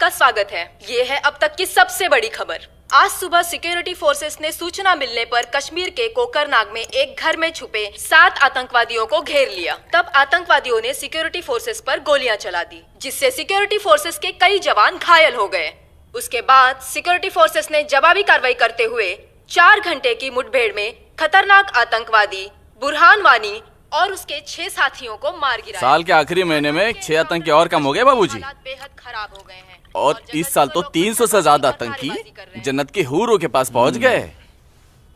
आपका स्वागत है। ये है अब तक की सबसे बड़ी खबर। आज सुबह सिक्योरिटी फोर्सेस ने सूचना मिलने पर कश्मीर के कोकरनाग में एक घर में छुपे 7 आतंकवादियों को घेर लिया। तब आतंकवादियों ने सिक्योरिटी फोर्सेस पर गोलियां चला दी, जिससे सिक्योरिटी फोर्सेस के कई जवान घायल हो गए। उसके बाद सिक्योरिटी फोर्सेस ने जवाबी कार्रवाई करते हुए 4 घंटे की मुठभेड़ में खतरनाक आतंकवादी बुरहान वानी और उसके 6 साथियों को मार गिराया। साल के आखिरी महीने में 6 आतंकी और कम हो गए बाबूजी। बेहद खराब हो गए हैं और इस साल तो 300 से ज्यादा आतंकी जन्नत के हूरों के पास पहुंच गए।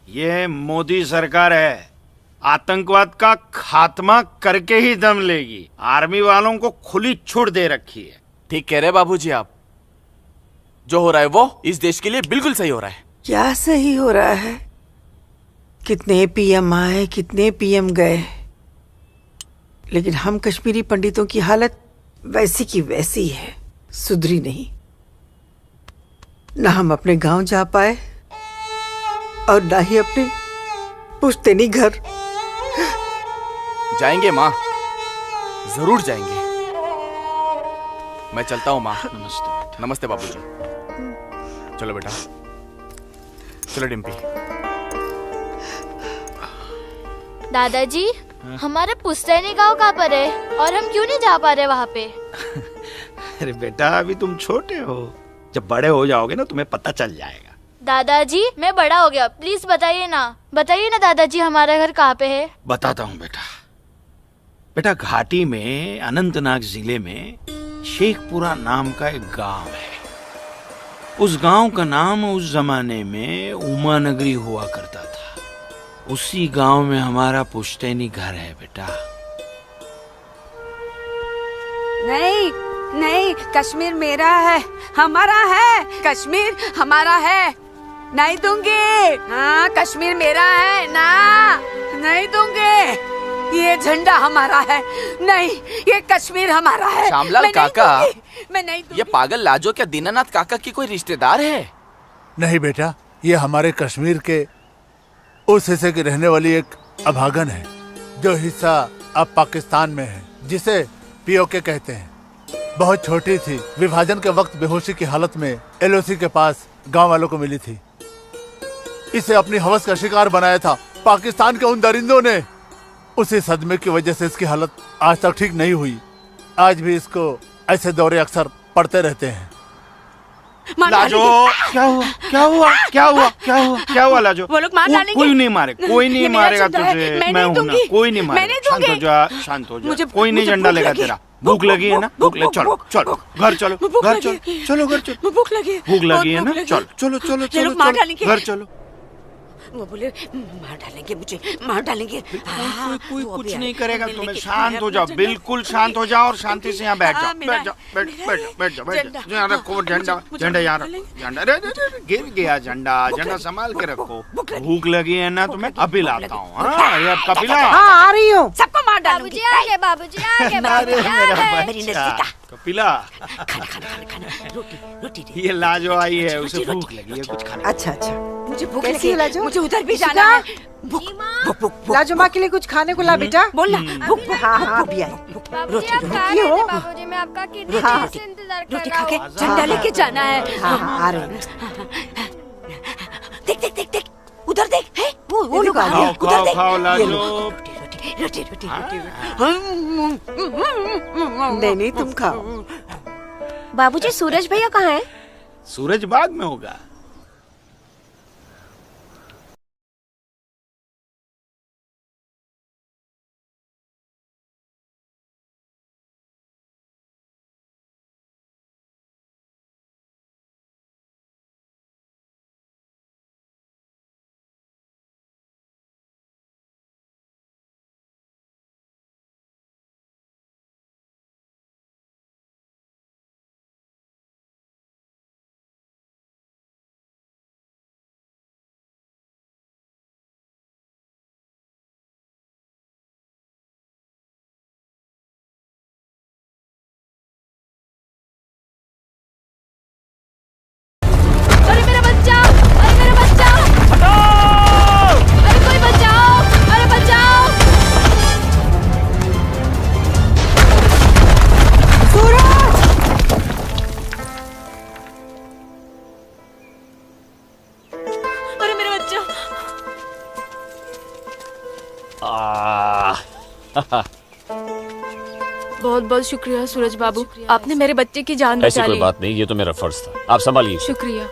ये मोदी सरकार है, आतंकवाद का खात्मा करके ही दम लेगी। आर्मी वालों को खुली छूट दे रखी है। ठीक कह रहे बाबूजी आप। जो हो रहा है वो इस देश के लिए बिल्कुल सही हो रहा है। क्या सही हो रहा है? कितने पीएम आए, कितने पीएम गए, लेकिन हम कश्मीरी पंडितों की हालत वैसी की वैसी है, सुधरी नहीं। ना हम अपने गांव जा पाए और ना ही अपने पुश्तैनी घर। जाएंगे माँ, जरूर जाएंगे। मैं चलता हूँ माँ। नमस्ते। नमस्ते बाबूजी। चलो बेटा, चलो डिम्पी। दादाजी, हमारा पुश्तैनी गांव कहाँ पर है और हम क्यों नहीं जा पा रहे वहाँ पे? अरे बेटा, अभी तुम छोटे हो, जब बड़े हो जाओगे ना तुम्हें पता चल जाएगा। दादाजी, मैं बड़ा हो गया, प्लीज बताइए ना दादाजी, हमारा घर कहाँ पे है? बताता हूँ बेटा। बेटा, घाटी में अनंतनाग जिले में शेखपुरा नाम का एक गांव है। उस गांव का नाम उस जमाने में उमा नगरी हुआ करता था। उसी गांव में हमारा पुश्तैनी घर है बेटा। नहीं नहीं, कश्मीर मेरा है, हमारा है। कश्मीर हमारा है, नहीं दूंगी। हाँ, कश्मीर मेरा है ना, नहीं दूंगी। ये झंडा हमारा है, नहीं, ये कश्मीर हमारा है। श्यामलाल काका, मैं नहीं दूंगी। ये पागल लाजो क्या दीनानाथ काका की कोई रिश्तेदार है? नहीं बेटा, ये हमारे कश्मीर के उस हिस्से की रहने वाली एक अभागन है, जो हिस्सा अब पाकिस्तान में है, जिसे पीओके कहते हैं। बहुत छोटी थी, विभाजन के वक्त बेहोशी की हालत में एलओसी के पास गांव वालों को मिली थी। इसे अपनी हवस का शिकार बनाया था पाकिस्तान के उन दरिंदों ने। उसी सदमे की वजह से इसकी हालत आज तक ठीक नहीं हुई। आज भी इसको ऐसे दौरे अक्सर पड़ते रहते हैं। लाजो, क्या हुआ क्या हुआ क्या हुआ क्या हुआ क्या हुआ लाजो? वो लोग मार डालेंगे। कोई नहीं मारे, कोई नहीं मारेगा तुझे। मैं हूं ना, कोई नहीं मारेगा। शांत हो जा, शांत हो जा। कोई नहीं झंडा लेगा तेरा। भूख लगी है ना, भूख लगी, चलो चलो घर चलो, घर चलो, चलो घर चलो। भूख लगी, भूख लगी है ना, चलो चलो चलो चलो घर चलो। वो बोले मार डालेंगे मुझे, मार डालेंगे। कोई कुछ नहीं करेगा तुम्हें। शांत हो जाओ, बिल्कुल शांत हो जाओ और शांति से यहाँ बैठ जाओ। बैठ जाओ, बैठ जाओ। यहाँ रखो झंडा, झंडा यहाँ रखो। झंडा गिर गया, झंडा संभाल के रखो। भूख लगी है ना तुम्हें, अभी लाता हूँ। हाँ, ये आपका पिला। हाँ, आ रही हूँ। सबको मार डालूंगी। बाबूजी आ गए। कपिला, खाना खाना खाना खाना, रोटी रोटी। ये लाजो आई है, उसे भूख लगी है, कुछ खाने। अच्छा अच्छा, मुझे भूख कैसी लगी है लाजो? मुझे उधर भी जाना है। भूख लाजो माँ के लिए कुछ खाने को ला बेटा। बोल ना, भूख। हाँ हाँ, अभी आई। बाबूजी आप कहाँ रोटी हो? रहते? बाबूजी मैं आपका कितने हाँ, देर से इंतजार कर रोटी रहा खा के हूँ। झंडा लेके जाना है। हाँ हाँ, आ रही हूँ। देख देख देख देख, उधर देख, है वो लोग आ खाओ, रहे हैं, उधर देख। खाओ लाजो। रोटी रोटी। नहीं नहीं, तुम खाओ। बाबूजी, सूरज भैया कहाँ है? सूरज बाद में होगा। बहुत बहुत शुक्रिया सूरज बाबू, आपने मेरे बच्चे की जान ऐसी बचा कोई ली। बात नहीं, ये तो मेरा फर्ज था। आप संभालिए शुक्रिया।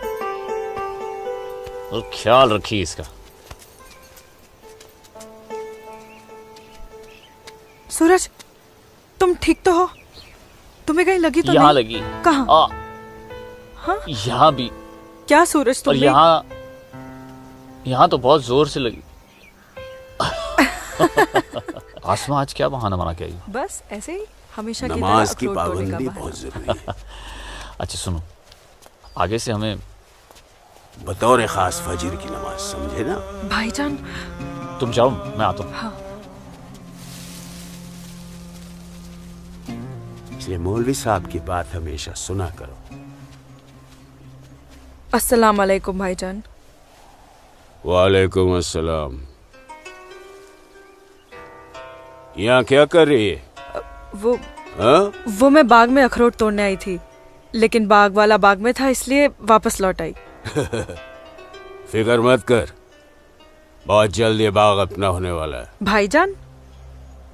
और ख्याल रखिए इसका। सूरज, तुम ठीक तो हो? तुम्हें कहीं लगी तो यहाँ नहीं? लगी। कहाँ? हाँ? यहाँ भी। क्या सूरज और तुमने? यहाँ तो बहुत जोर से लगी। आसमा आज क्या बहाना बना के आई? बस ऐसे ही, हमेशा की नमाज तरह की अखरोट तोड़ने का पाबंदी बहाना। बहुत जरूरी है। अच्छा सुनो, आगे से हमें बतौर खास फजर की नमाज, समझे ना? भाईजान, तुम जाओ, मैं आता हूँ। हाँ। इसलिए मौलवी साहब की बात हमेशा सुना करो। अस्सलाम वालेकुम भाईजान। वालेकुम अस्सलाम। यहाँ क्या कर रही है? वो मैं बाग में अखरोट तोड़ने आई थी, लेकिन बाग वाला बाग में था, इसलिए वापस लौट आई। फिक्र मत कर, बहुत जल्द ये बाग अपना होने वाला है। भाईजान,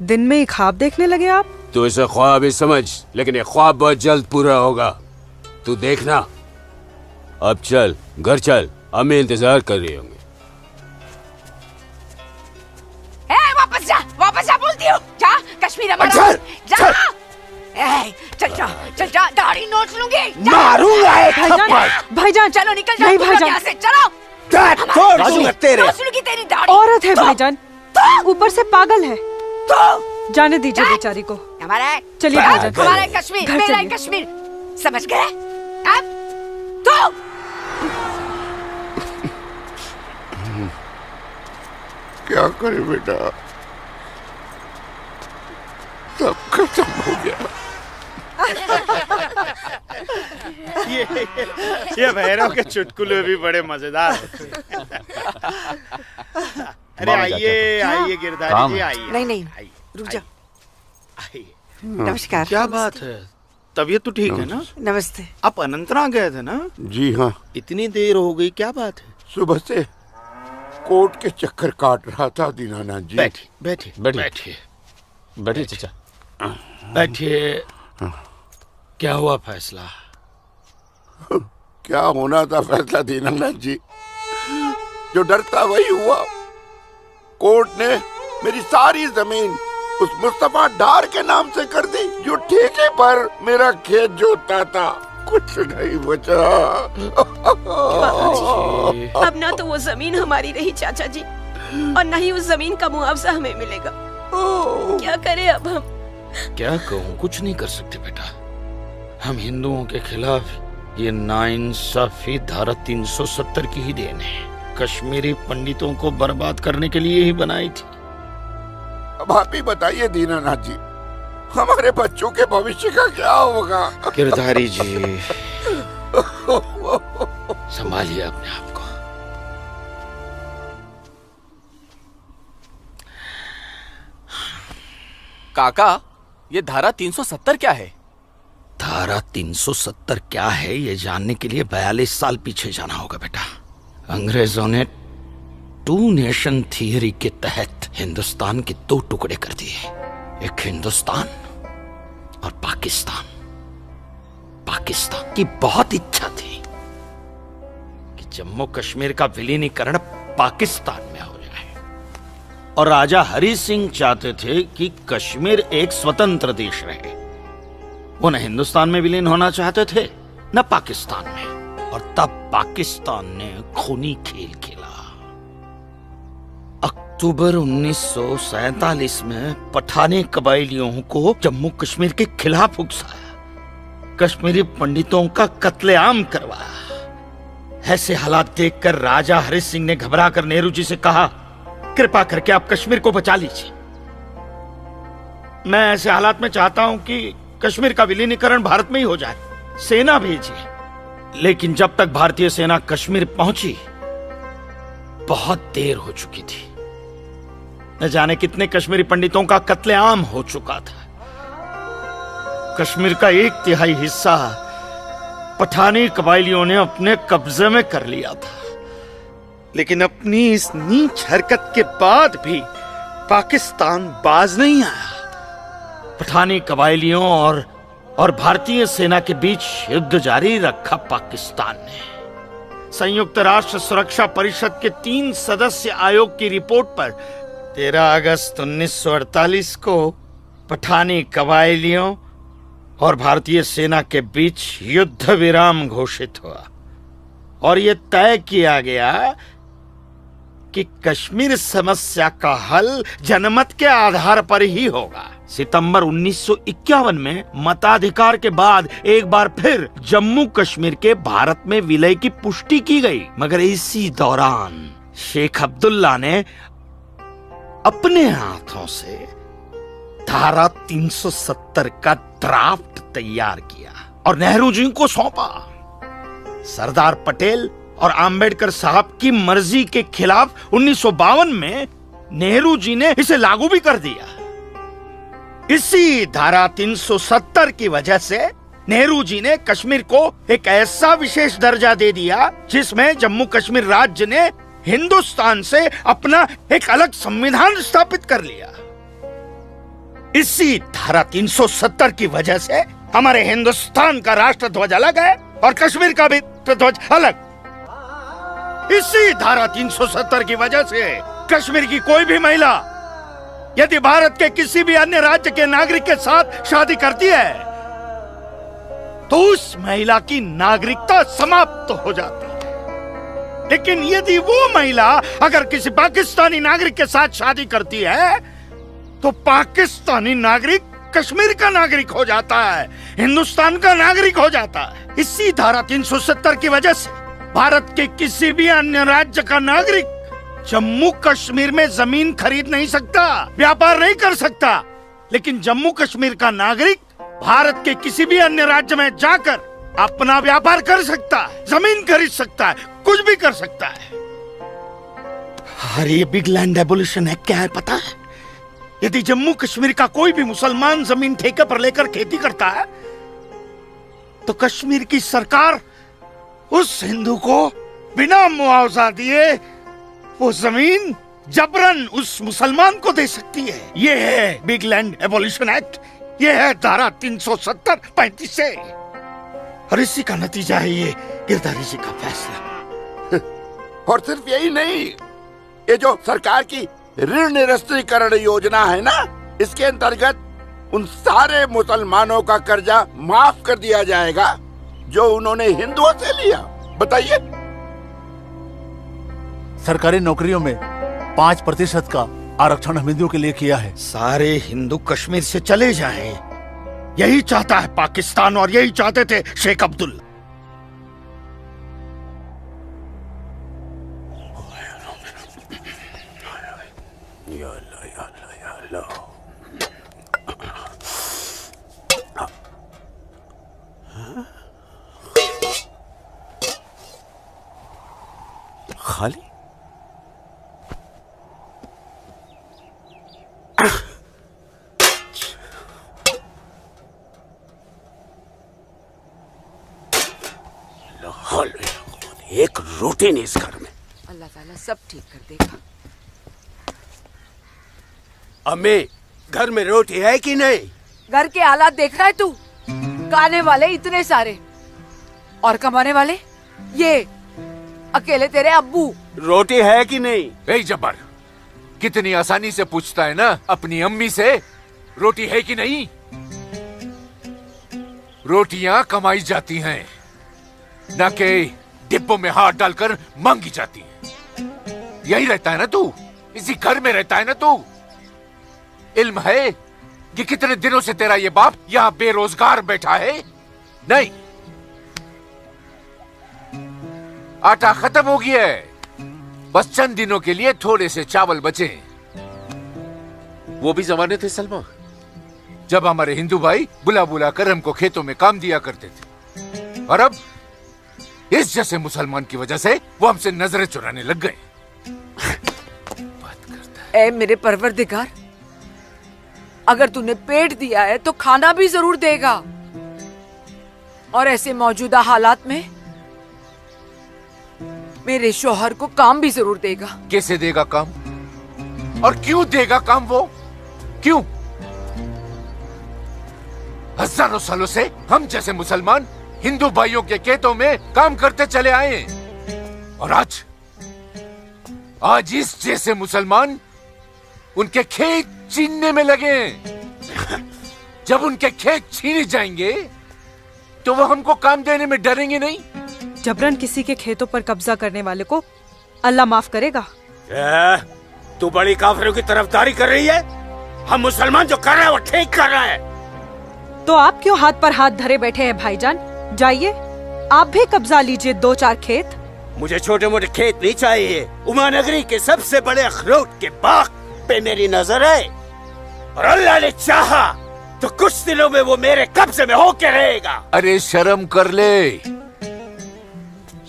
दिन में ही ख्वाब देखने लगे आप? तू इसे ख्वाब ही समझ, लेकिन ये ख्वाब बहुत जल्द पूरा होगा, तू देखना। अब चल, घर चल, हमें इंतजार कर रही होंगे। वापस जा बोलती हूँ। जा कश्मीर हमारा। जा चल जा, चल जा, दाढ़ी नोच लूंगी। मारूंगा भाईजान, भाईजान चलो निकल नहीं जाओ भाईजान, यहाँ से, चलो। तेरे नोच लूंगी तेरी दाढ़ी। औरत है भाईजान, ऊपर से पागल है। जाने दीजिए बेचारी को। हमारा है, चलिए भाईजान, हमारा है कश्मीर, घर मेरा है चलिए। कश्मीर, समझ गए? अब तो क्या करे बेटा, सब खत्म हो गया। ये भैरव के चुटकुले भी बड़े मजेदार। अरे आइए आइए गिरधारी जी, आइए। नहीं नहीं, रुक जा। नमस्कार। क्या बात है, तबीयत तो ठीक है ना? नमस्ते। आप अनंतनाग गए थे ना? जी हाँ। इतनी देर हो गई, क्या बात है? सुबह से कोर्ट के चक्कर काट रहा था दीनानाथ जी। बैठिए बैठिए बैठिए बैठिए चाचा, बैठिए। क्या हुआ फैसला? क्या होना था फैसला दीनानाथ जी, जो डर था वही हुआ। कोर्ट ने मेरी सारी जमीन उस मुस्तफा डार के नाम से कर दी, जो ठेके पर मेरा खेत जोतता था। कुछ नहीं बचा। अब ना तो वो जमीन हमारी रही चाचा जी, और न ही उस जमीन का मुआवजा हमें मिलेगा। क्या करें अब हम? क्या कहूँ, कुछ नहीं कर सकते बेटा। हम हिंदुओं के खिलाफ ये नाइंसाफी धारा 370 की ही देन है। कश्मीरी पंडितों को बर्बाद करने के लिए ही बनाई थी। अब आप ही बताइए दीनानाथ जी, हमारे बच्चों के भविष्य का क्या होगा? गिरधारी जी, संभालिए अपने आप को। काका, ये धारा 370 क्या है? धारा 370 क्या है, ये जानने के लिए 42 साल पीछे जाना होगा बेटा। अंग्रेजों ने टू नेशन थियरी के तहत हिंदुस्तान के दो टुकड़े कर दिए, एक हिंदुस्तान और पाकिस्तान। पाकिस्तान की बहुत इच्छा थी कि जम्मू कश्मीर का विलीनीकरण पाकिस्तान में हो जाए, और राजा हरि सिंह चाहते थे कि कश्मीर एक स्वतंत्र देश रहे। वो न हिंदुस्तान में विलीन होना चाहते थे न पाकिस्तान में, और तब पाकिस्तान ने खूनी खेल खेला। अक्टूबर 1947 में पठानी कबायलियों को जम्मू कश्मीर के खिलाफ उकसाया, कश्मीरी पंडितों का कत्लेआम करवाया। ऐसे हालात देखकर राजा हरि सिंह ने घबराकर नेहरू जी से कहा, कृपा करके आप कश्मीर को बचा लीजिए। मैं ऐसे हालात में चाहता हूं कि कश्मीर का विलीनीकरण भारत में ही हो जाए, सेना भेजिए। लेकिन जब तक भारतीय सेना कश्मीर पहुंची, बहुत देर हो चुकी थी। न जाने कितने कश्मीरी पंडितों का कत्लेआम हो चुका था। कश्मीर का 1/3 हिस्सा पठानी कबायलियों ने अपने कब्जे में कर लिया था। लेकिन अपनी इस नीच हरकत के बाद भी पाकिस्तान बाज नहीं आया। पठानी कबायलियों और भारतीय सेना के बीच युद्ध जारी रखा पाकिस्तान ने। संयुक्त राष्ट्र सुरक्षा परिषद के 3 सदस्य आयोग की रिपोर्ट पर 13 अगस्त 1948 को पठानी कबायलियों और भारतीय सेना के बीच युद्ध विराम घोषित हुआ और यह तय किया गया कि कश्मीर समस्या का हल जनमत के आधार पर ही होगा। सितंबर 1951 में मताधिकार के बाद एक बार फिर जम्मू कश्मीर के भारत में विलय की पुष्टि की गई, मगर इसी दौरान शेख अब्दुल्ला ने अपने हाथों से धारा 370 का ड्राफ्ट तैयार किया और नेहरू जी को सौंपा। सरदार पटेल और आम्बेडकर साहब की मर्जी के खिलाफ 1952 में नेहरू जी ने इसे लागू भी कर दिया। इसी धारा 370 की वजह से नेहरू जी ने कश्मीर को एक ऐसा विशेष दर्जा दे दिया जिसमें जम्मू कश्मीर राज्य ने हिंदुस्तान से अपना एक अलग संविधान स्थापित कर लिया। इसी धारा 370 की वजह से हमारे हिंदुस्तान का राष्ट्र ध्वज अलग है और कश्मीर का भी ध्वज अलग। इसी धारा 370 की वजह से कश्मीर की कोई भी महिला यदि भारत के किसी भी अन्य राज्य के नागरिक के साथ शादी करती है तो उस महिला की नागरिकता समाप्त हो जाती है। लेकिन यदि वो महिला अगर किसी पाकिस्तानी नागरिक के साथ शादी करती है तो पाकिस्तानी नागरिक कश्मीर का नागरिक हो जाता है, हिंदुस्तान का नागरिक हो जाता है। इसी धारा 370 की वजह से भारत के किसी भी अन्य राज्य का नागरिक जम्मू कश्मीर में जमीन खरीद नहीं सकता, व्यापार नहीं कर सकता, लेकिन जम्मू कश्मीर का नागरिक भारत के किसी भी अन्य राज्य में जाकर अपना व्यापार कर सकता है, जमीन खरीद सकता है, कुछ भी कर सकता है। अरे ये बिग लैंड एबोलिशन एक्ट क्या है पता है? यदि जम्मू कश्मीर का कोई भी मुसलमान जमीन ठेके पर लेकर खेती करता है तो कश्मीर की सरकार उस हिंदू को बिना मुआवजा दिए वो जमीन जबरन उस मुसलमान को दे सकती है। ये है बिग लैंड एबोलिशन एक्ट, ये है धारा 370-35 से, और इसी का नतीजा है ये गिरधारी जी का फैसला। और सिर्फ यही नहीं, ये जो सरकार की ऋण निरस्तीकरण योजना है ना, इसके अंतर्गत उन सारे मुसलमानों का कर्जा माफ कर दिया जाएगा जो उन्होंने हिंदुओं से लिया। बताइए। सरकारी नौकरियों में 5% का आरक्षण हम हिंदुओं के लिए किया है। सारे हिंदू कश्मीर से चले जाएं, यही चाहता है पाकिस्तान और यही चाहते थे शेख अब्दुल्ला। खाली एक रोटी नहीं इस घर में। अल्लाह ताला सब ठीक कर देगा। अम्मी, घर में रोटी है कि नहीं? घर के हालात देख रहा है तू? खाने वाले इतने सारे और कमाने वाले ये अकेले तेरे अब्बू। रोटी है कि नहीं? ए जब्बार, कितनी आसानी से पूछता है ना अपनी अम्मी से रोटी है कि नहीं। रोटियां कमाई जाती हैं, ना कि डिब्बों में हाथ डालकर मांगी जाती हैं। यही रहता है ना तू, इसी घर में रहता है ना तू। इल्म है कि कितने दिनों से तेरा ये बाप यहाँ बेरोजगार बैठा है? नहीं, आटा खत्म हो गया है, बस चंद दिनों के लिए थोड़े से चावल बचे। वो भी जमाने थे सलमा, जब हमारे हिंदू भाई बुला बुला कर हमको खेतों में काम दिया करते थे, और अब इस जैसे मुसलमान की वजह से वो हमसे नजरें चुराने लग गए। ए मेरे परवरदिगार, अगर तूने पेट दिया है तो खाना भी जरूर देगा, और ऐसे मौजूदा हालात में मेरे शौहर को काम भी जरूर देगा। कैसे देगा काम? और क्यों देगा काम वो? क्यों? हजारों सालों से हम जैसे मुसलमान हिंदू भाइयों के खेतों में काम करते चले आए हैं, और आज इस जैसे मुसलमान उनके खेत छीनने में लगे हैं। जब उनके खेत छीने जाएंगे तो वो हमको काम देने में डरेंगे नहीं। जबरन किसी के खेतों पर कब्जा करने वाले को अल्लाह माफ करेगा। तू बड़ी काफिरों की तरफदारी कर रही है? हम मुसलमान जो कर रहे हैं वो ठीक कर रहे हैं। तो आप क्यों हाथ पर हाथ धरे बैठे हैं भाईजान? जाइए आप भी कब्जा लीजिए 2-4 खेत। मुझे छोटे मोटे खेत नहीं चाहिए। उमानगरी के सबसे बड़े अखरोट के बाग पे मेरी नजर है, और अल्लाह ने चाहा तो कुछ दिनों में वो मेरे कब्जे में होके रहेगा। अरे शर्म कर ले,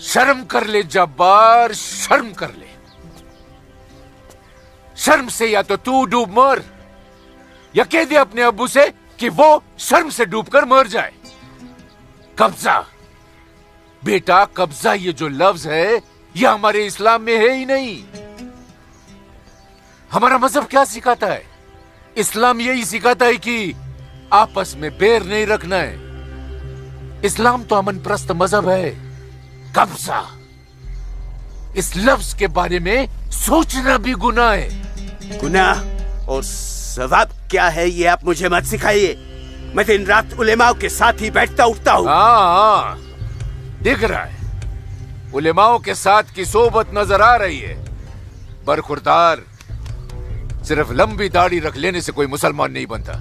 शर्म कर ले जब्बार, शर्म कर ले। शर्म से या तो तू डूब मर, या कह दे अपने अब्बू से कि वो शर्म से डूबकर मर जाए। कब्जा बेटा, कब्जा ये जो लफ्ज है ये हमारे इस्लाम में है ही नहीं। हमारा मजहब क्या सिखाता है? इस्लाम यही सिखाता है कि आपस में बैर नहीं रखना है। इस्लाम तो अमन प्रस्त मजहब है। कब्जा, इस लफ्ज के बारे में सोचना भी गुनाह है। गुनाह और सवाब क्या है ये आप मुझे मत सिखाइए। मैं दिन रात उलेमाओं के साथ ही बैठता उठता हूँ। हाँ, दिख रहा है उलेमाओं के साथ की सोबत नजर आ रही है। बरखुरदार, सिर्फ लंबी दाढ़ी रख लेने से कोई मुसलमान नहीं बनता।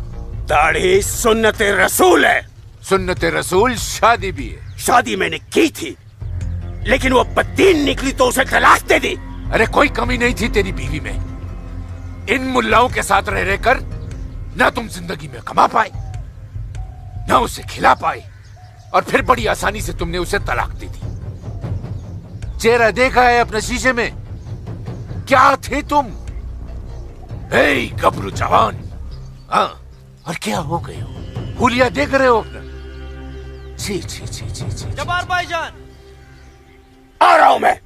दाढ़ी सुन्नत रसूल है। सुन्नत रसूल शादी भी है। शादी मैंने की थी, लेकिन वो बददीन निकली तो उसे तलाक दे दी। अरे कोई कमी नहीं थी तेरी बीवी में। इन मुल्लाओं के साथ रह रहकर ना तुम जिंदगी में कमा पाए, ना उसे खिला पाए, और फिर बड़ी आसानी से तुमने उसे तलाक दे दी। चेहरा देखा है अपने शीशे में? क्या थे तुम? गबरू जवान। हाँ, और क्या हो गए हो? हुलिया देख रहे हो अपना? छी छी छी छी छी। जब्बार भाईजान, आ रहा हूं मैं।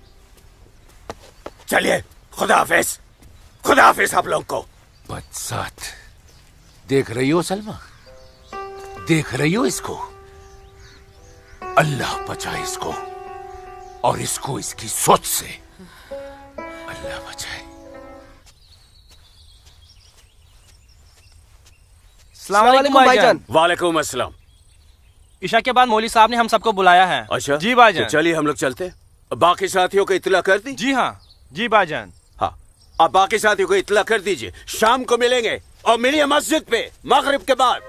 चलिए, खुदा हाफिज। खुदा हाफिज आप लोग को। बदसात, देख रही हो सलमा? देख रही हो इसको? अल्लाह बचाए इसको, और इसको इसकी सोच से। अल्लाह बचाए। अस्सलाम वालेकुम भाईजान। वालेकुम अस्सलाम। ईशा के बाद मौली साहब ने हम सबको बुलाया है। अच्छा जी भाईजान। तो चलिए हम लोग चलते। बाकी साथियों को इत्तला कर दी? जी हाँ, जी भाईजान। हाँ, आप बाकी साथियों को इत्तला कर दीजिए। शाम को मिलेंगे, और मिलिए मस्जिद पे मगरिब के बाद।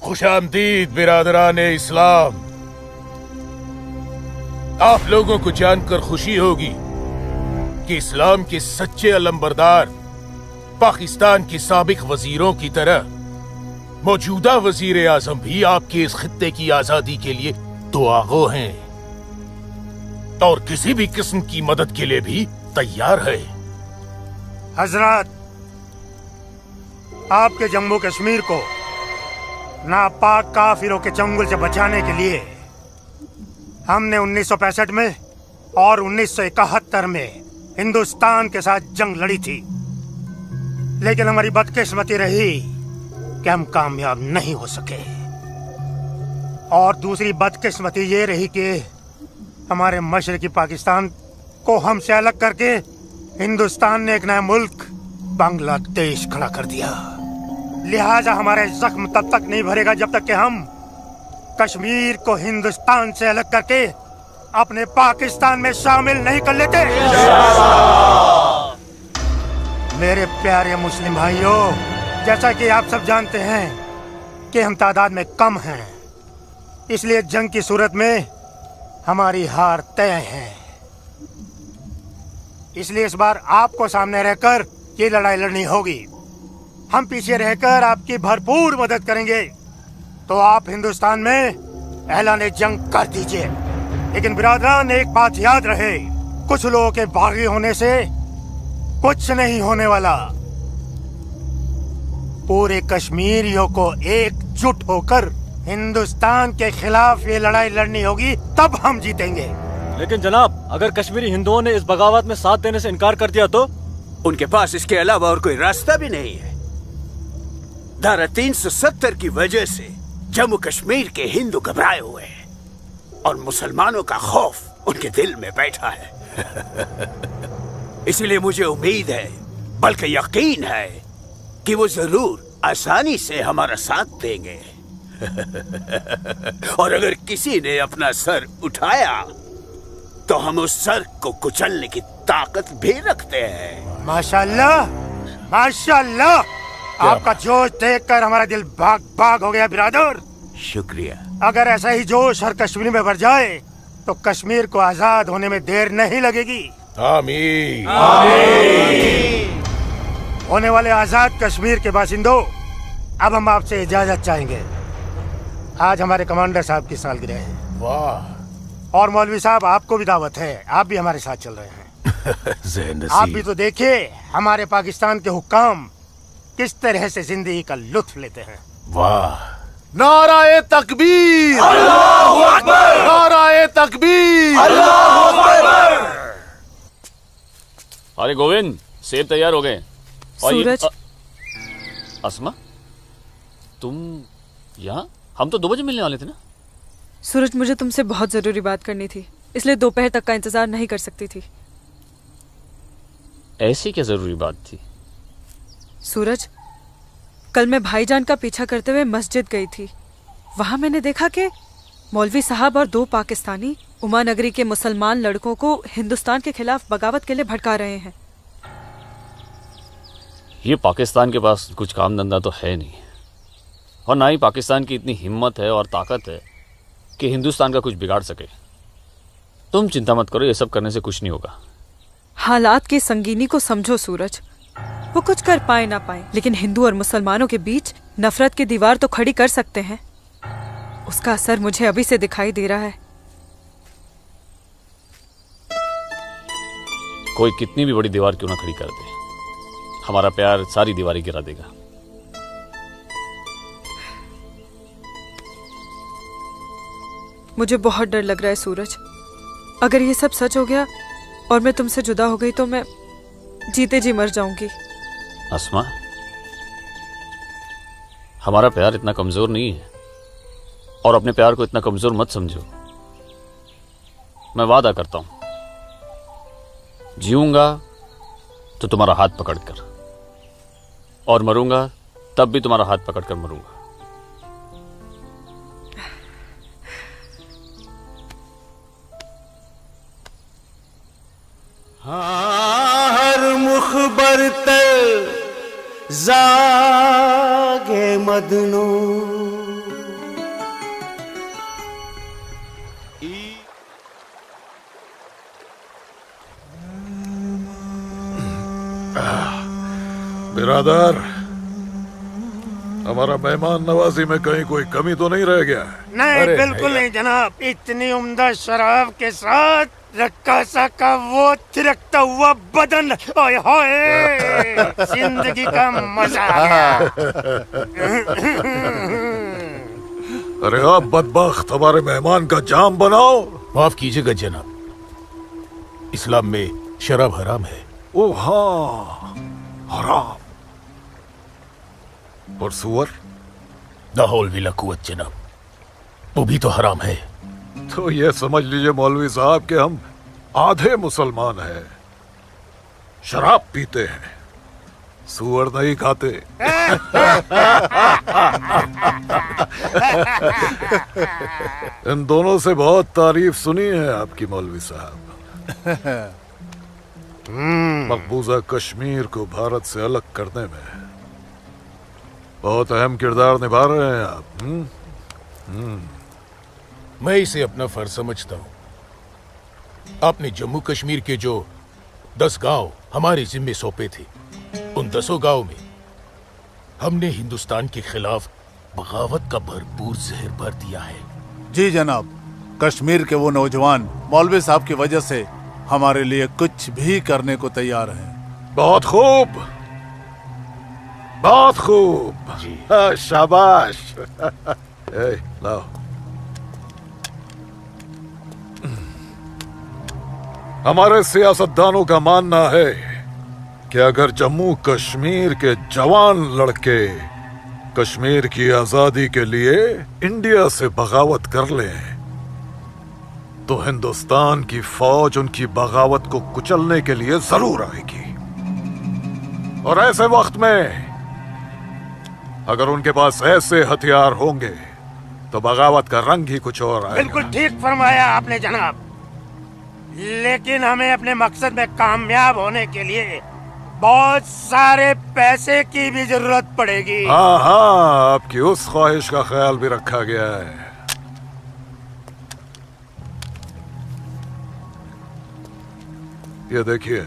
खुशामदीद बिरादरान इस्लाम। आप लोगों को जानकर खुशी होगी कि इस्लाम के सच्चे अलंबरदार पाकिस्तान के साबिक वजीरों की तरह मौजूदा वजीर आजम भी आपके इस खित्ते की आजादी के लिए दुआगो हैं, और किसी भी किस्म की मदद के लिए भी तैयार है। हजरत, आपके जम्मू कश्मीर को नापाक काफिरों के चंगुल से बचाने के लिए हमने 1965 में और 1971 में हिंदुस्तान के साथ जंग लड़ी थी, लेकिन हमारी बदकिस्मती रही कि हम कामयाब नहीं हो सके। और दूसरी बदकिस्मती ये रही कि हमारे मशरकी पाकिस्तान को हमसे अलग करके हिंदुस्तान ने एक नया मुल्क बांग्लादेश खड़ा कर दिया। लिहाजा हमारे जख्म तब तक नहीं भरेगा जब तक कि हम कश्मीर को हिंदुस्तान से अलग करके अपने पाकिस्तान में शामिल नहीं कर लेते। मेरे प्यारे मुस्लिम भाइयों, जैसा कि आप सब जानते हैं कि हम तादाद में कम हैं, इसलिए जंग की सूरत में हमारी हार तय है। इसलिए इस बार आपको सामने रहकर ये लड़ाई लड़नी होगी। हम पीछे रहकर आपकी भरपूर मदद करेंगे। तो आप हिंदुस्तान में ऐलान जंग कर दीजिए। लेकिन बिरादरान, एक बात याद रहे, कुछ लोगों के बागी होने से कुछ नहीं होने वाला। पूरे कश्मीरियों को एकजुट होकर हिंदुस्तान के खिलाफ ये लड़ाई लड़नी होगी, तब हम जीतेंगे। लेकिन जनाब, अगर कश्मीरी हिंदुओं ने इस बगावत में साथ देने से इनकार कर दिया तो? उनके पास इसके अलावा और कोई रास्ता भी नहीं है। धारा 370 की वजह से जम्मू कश्मीर के हिंदू घबराए हुए हैं और मुसलमानों का खौफ उनके दिल में बैठा है। इसलिए मुझे उम्मीद है, बल्कि यकीन है, कि वो जरूर आसानी से हमारा साथ देंगे। और अगर किसी ने अपना सर उठाया तो हम उस सर को कुचलने की ताकत भी रखते हैं। माशाल्लाह, माशाल्लाह, आपका जोश देखकर हमारा दिल बाग बाग हो गया बिरादर। शुक्रिया। अगर ऐसा ही जोश हर कश्मीरी में भर जाए तो कश्मीर को आजाद होने में देर नहीं लगेगी। आमीन। आमीन। होने वाले आजाद कश्मीर के बाशिंदों, अब हम आपसे इजाजत चाहेंगे। आज हमारे कमांडर साहब की सालगिरह है। वाह। और मौलवी साहब, आपको भी दावत है, आप भी हमारे साथ चल रहे हैं। आप भी तो देखिए हमारे पाकिस्तान के हुक्काम किस तरह से जिंदगी का लुत्फ लेते हैं। वाह। नाराए तकबीर, अल्लाहु अकबर, नाराए तकबीर, अल्लाहु अकबर। अरे गोविंद, सेब तैयार हो गए। सूरज। अस्मा, तुम यहाँ? हम तो 2 बजे मिलने वाले थे ना। सूरज, मुझे तुमसे बहुत जरूरी बात करनी थी, इसलिए दोपहर तक का इंतजार नहीं कर सकती थी। ऐसी क्या जरूरी बात थी? सूरज, कल मैं भाईजान का पीछा करते हुए मस्जिद गई थी। वहां मैंने देखा कि मौलवी साहब और 2 पाकिस्तानी उमा नगरी के मुसलमान लड़कों को हिंदुस्तान के खिलाफ बगावत के लिए भड़का रहे हैं। ये पाकिस्तान के पास कुछ काम धंधा तो है नहीं, और ना ही पाकिस्तान की इतनी हिम्मत है और ताकत है कि हिंदुस्तान का कुछ बिगाड़ सके। तुम चिंता मत करो, ये सब करने से कुछ नहीं होगा। हालात की संगीनी को समझो सूरज। वो कुछ कर पाए ना पाए, लेकिन हिंदू और मुसलमानों के बीच नफरत की दीवार तो खड़ी कर सकते हैं। उसका असर मुझे अभी से दिखाई दे रहा है। कोई कितनी भी बड़ी दीवार क्यों ना खड़ी कर दे, हमारा प्यार सारी दीवारें गिरा देगा। मुझे बहुत डर लग रहा है सूरज। अगर ये सब सच हो गया और मैं तुमसे जुदा हो गई तो मैं जीते जी मर जाऊंगी। अस्मा, हमारा प्यार इतना कमजोर नहीं है, और अपने प्यार को इतना कमजोर मत समझो। मैं वादा करता हूं, जीऊंगा तो तुम्हारा हाथ पकड़कर, और मरूंगा तब भी तुम्हारा हाथ पकड़कर मरूंगा। हर मुखबर तल जागे मदनू। बिरादर, हमारा मेहमान नवाजी में कहीं कोई कमी तो नहीं रह गया? नहीं, बिल्कुल नहीं जनाब। इतनी उम्दा शराब के साथ रक्कासा का वो थिरकता हुआ बदन, ओए होए, जिंदगी का मजा आ गया। अरे आप बदबख्त, हमारे मेहमान का जाम बनाओ। माफ कीजिएगा जनाब, इस्लाम में शराब हराम है। ओ हाँ, हराम। और सुअर? लाहौल विला कुव्वत जनाब, वो भी तो हराम है। तो ये समझ लीजिए मौलवी साहब कि हम आधे मुसलमान हैं, शराब पीते हैं, सुअर नहीं खाते। इन दोनों से बहुत तारीफ सुनी है आपकी मौलवी साहब। मकबूजा कश्मीर को भारत से अलग करने में बहुत अहम किरदार निभा रहे हैं आप। मैं इसे अपना फर्ज समझता हूँ। आपने जम्मू कश्मीर के जो 10 गांव हमारे जिम्मे सौंपे थे, उन 10 गांव में हमने हिंदुस्तान के खिलाफ बगावत का भरपूर जहर भर दिया है। जी जनाब, कश्मीर के वो नौजवान मौलवी साहब की वजह से हमारे लिए कुछ भी करने को तैयार हैं। बहुत खूब, बहुत खूब। शाबाश। लाओ। हमारे सियासतदानों का मानना है कि अगर जम्मू कश्मीर के जवान लड़के कश्मीर की आजादी के लिए इंडिया से बगावत कर लें तो हिंदुस्तान की फौज उनकी बगावत को कुचलने के लिए जरूर आएगी। और ऐसे वक्त में अगर उनके पास ऐसे हथियार होंगे तो बगावत का रंग ही कुछ और आएगा। बिल्कुल ठीक फरमाया आपने जनाब, लेकिन हमें अपने मकसद में कामयाब होने के लिए बहुत सारे पैसे की भी जरूरत पड़ेगी। हाँ हाँ, आपकी उस ख्वाहिश का ख्याल भी रखा गया है। ये देखिए,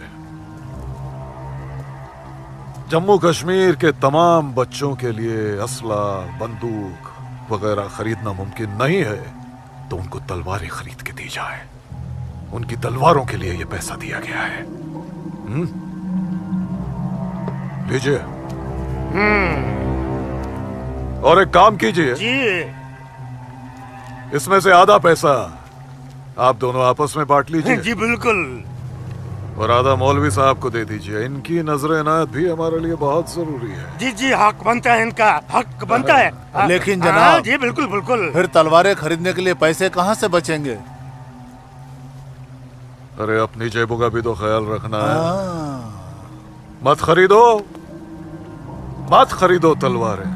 जम्मू कश्मीर के तमाम बच्चों के लिए असला, बंदूक वगैरह खरीदना मुमकिन नहीं है, तो उनको तलवारें खरीद के दी जाए। उनकी तलवारों के लिए ये पैसा दिया गया है। लीजिए। और एक काम कीजिए जी, इसमें से आधा पैसा आप दोनों आपस में बांट लीजिए। जी बिल्कुल। और आधा मौलवी साहब को दे दीजिए। इनकी नजर इनायत भी हमारे लिए बहुत जरूरी है। जी जी, हक बनता है, इनका हक बनता है। लेकिन जनाब, जी बिल्कुल बिल्कुल। फिर तलवारें खरीदने के लिए पैसे कहाँ से बचेंगे? अरे अपनी जेबों का भी तो ख्याल रखना है। मत खरीदो, मत खरीदो तलवारें।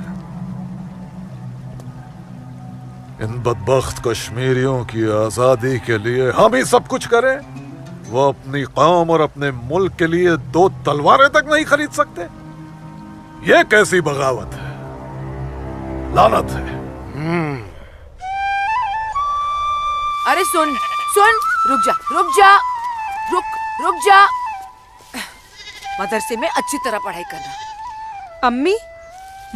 इन बदबख्त कश्मीरियों की आजादी के लिए हम ही सब कुछ करें, वो अपनी कौम और अपने मुल्क के लिए 2 तलवारें तक नहीं खरीद सकते। ये कैसी बगावत है, लानत है। अरे सुन सुन, रुक जा रुक जा, रुक जा। मदरसे में अच्छी तरह पढ़ाई करना। अम्मी,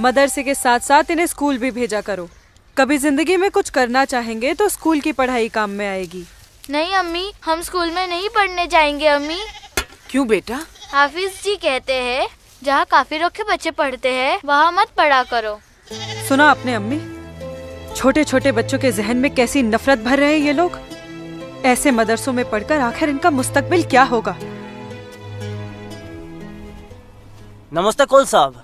मदरसे के साथ साथ इन्हें स्कूल भी भेजा करो। कभी जिंदगी में कुछ करना चाहेंगे तो स्कूल की पढ़ाई काम में आएगी। नहीं अम्मी, हम स्कूल में नहीं पढ़ने जाएंगे अम्मी। क्यों बेटा? हाफिज जी कहते हैं जहाँ काफिरों के बच्चे पढ़ते हैं वहाँ मत पढ़ा करो। सुना आपने अम्मी? छोटे छोटे बच्चों के जहन में कैसी नफरत भर रहे हैं ये लोग। ऐसे मदरसों में पढ़कर आखिर इनका मुस्तकबिल क्या होगा? नमस्ते कौल साहब।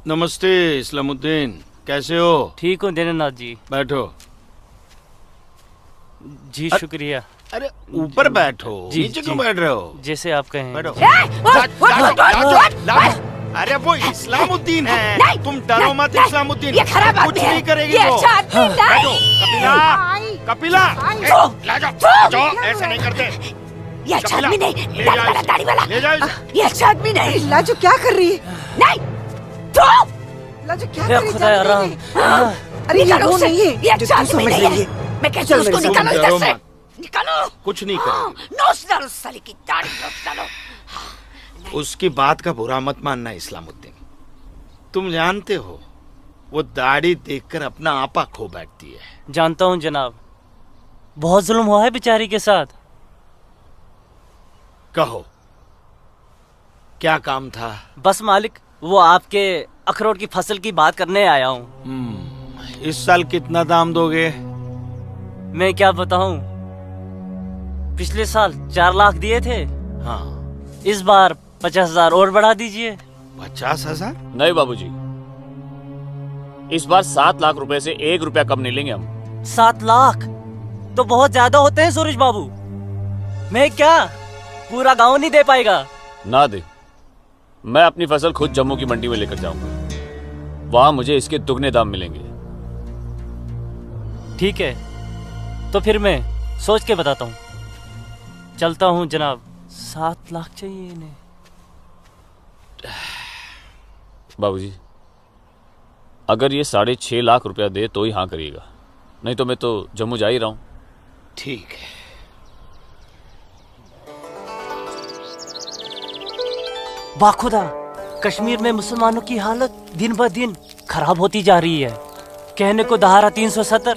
नमस्ते इस्लामुद्दीन, कैसे हो? ठीक हूँ दीनानाथ जी। बैठो। जी शुक्रिया। अरे ऊपर बैठो, जी, नीचे जी। क्यों बैठ रहे हो? जैसे आप कहें। बैठो। बैठो। अरे वो इस्लामुद्दीन है, तुम डरो मत। इस्लामुद्दीन ये खराब कुछ आदमी है। नहीं करेगी ये वो। अच्छा आदमी नहीं। बैठो। कपिला, ला जाओ, ऐसे नहीं करते। ये अच्छा आदमी नहीं, ले दाढ़ी जाओ वाला, इसे। दाढ़ी वाला। ले जाओ इसे। ये अच्छा आदमी नहीं। लाजो क्या कर रही है? नहीं, तो लाजो क्या या कर रही खुदा है? आराम। अरे ये निकालो वो उसे। नहीं है ये जो अच्छा तू आदमी समझ नहीं रही है। है। मैं कहती चल हूँ उसको मेरे निकालो साथ। इधर से। डरो मत। निकालो। कुछ नहीं करेगी। नोच डालो साले की दाढ़ी, नोच डालो। उसकी बात का बुरा मत मानना इस्लामुद्दीन। तुम जानते हो वो दाढ़ी देखकर अपना आपा खो बैठती है। जानता हूँ जनाब, बहुत जुल्म हुआ है बेचारी के साथ। कहो क्या काम था? बस मालिक, वो आपके अखरोट की फसल की बात करने आया हूँ। इस साल कितना दाम दोगे? मैं क्या बताऊं, पिछले साल 4 लाख दिए थे। हाँ, इस बार 50,000 और बढ़ा दीजिए। 50,000? नहीं बाबूजी, इस बार 7 लाख रुपए से 1 रुपया कम नहीं लेंगे हम। 7 लाख तो बहुत ज्यादा होते हैं सूरज बाबू। मैं क्या पूरा गांव नहीं दे पाएगा? ना दे, मैं अपनी फसल खुद जम्मू की मंडी में लेकर जाऊंगा। वहां मुझे इसके दुगने दाम मिलेंगे। ठीक है, तो फिर मैं सोच के बताता हूँ। चलता हूँ जनाब। 7 लाख चाहिए इन्हें। बाबूजी, अगर ये 6.5 लाख रुपया दे तो ही हाँ करिएगा, नहीं तो मैं तो जम्मू जा ही रहा हूँ। ठीक है। वाह खुदा, कश्मीर में मुसलमानों की हालत दिन ब दिन खराब होती जा रही है। कहने को धारा 370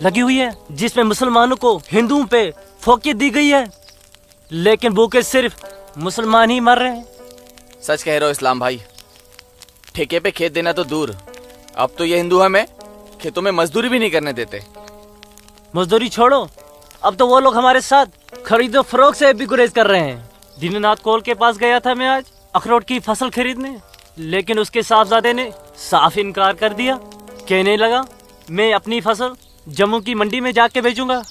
लगी हुई है जिसमें मुसलमानों को हिंदुओं पे फोकियत दी गई है, लेकिन भूखे सिर्फ मुसलमान ही मर रहे हैं। सच कह रहे हो इस्लाम भाई। ठेके पे खेत देना तो दूर, अब तो ये हिंदू हमें खेतों में मजदूरी भी नहीं करने देते। मजदूरी छोड़ो, अब तो वो लोग हमारे साथ खरीदो फरोख्त से भी गुरेज कर रहे हैं। दीननाथ कोल के पास गया था मैं आज अखरोट की फसल खरीदने, लेकिन उसके साहबजादे ने साफ इनकार कर दिया। कहने लगा मैं अपनी फसल जम्मू की मंडी में जाके बेचूंगा।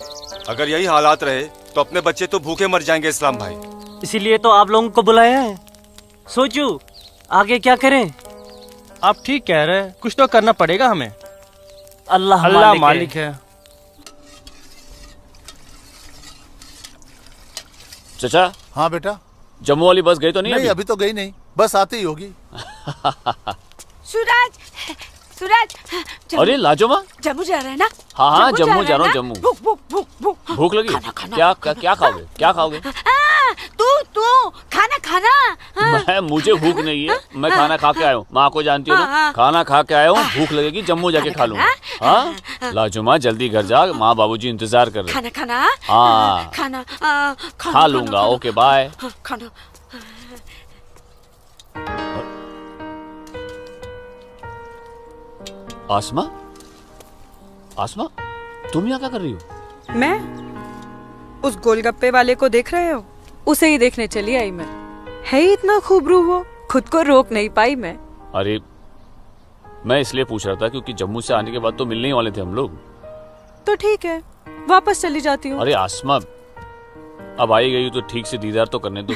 अगर यही हालात रहे तो अपने बच्चे तो भूखे मर जाएंगे इस्लाम भाई। इसीलिए तो आप लोगों को बुलाया है। सोचो आगे क्या करें। आप ठीक कह रहे हैं, कुछ तो करना पड़ेगा हमें। अल्लाह मालिक है। चाचा। हाँ बेटा। जम्मू वाली बस गई तो नहीं? नहीं अभी तो गई नहीं, बस आती ही होगी। सूरज, सूरज। अरे लाजोमा, जम्मू जा रहे हैं ना? हाँ हाँ जम्मू जा रहा हूँ। जम्मू भूख भूख भूख भूख भूख लगी? क्या क्या खाओगे? क्या खाओगे? तू खाना खाना। मुझे भूख नहीं है, मैं खाना खा के आया हूँ। माँ को जानती हो ना, खाना खा के आया हूँ। भूख लगेगी जम्मू जाके खा लूंगा। हाँ लाजुमा जल्दी घर जा, माँ बाबूजी इंतजार कर रहे। खाना हाँ खाना खा लूंगा। Okay bye. खाना। आसमा, आसमा तुम यहाँ क्या कर रही हो? मैं उस गोलगप्पे वाले को देख रहे हो? उसे ही देखने चली आई मैं। है ही इतना खूबरू वो, खुद को रोक नहीं पाई मैं। अरे मैं इसलिए पूछ रहा था क्योंकि जम्मू से आने के बाद तो मिलने ही वाले थे हम लोग। तो ठीक है, वापस चली जाती हूँ। अरे आसमा, अब आई गई तो ठीक से दीदार तो करने दो।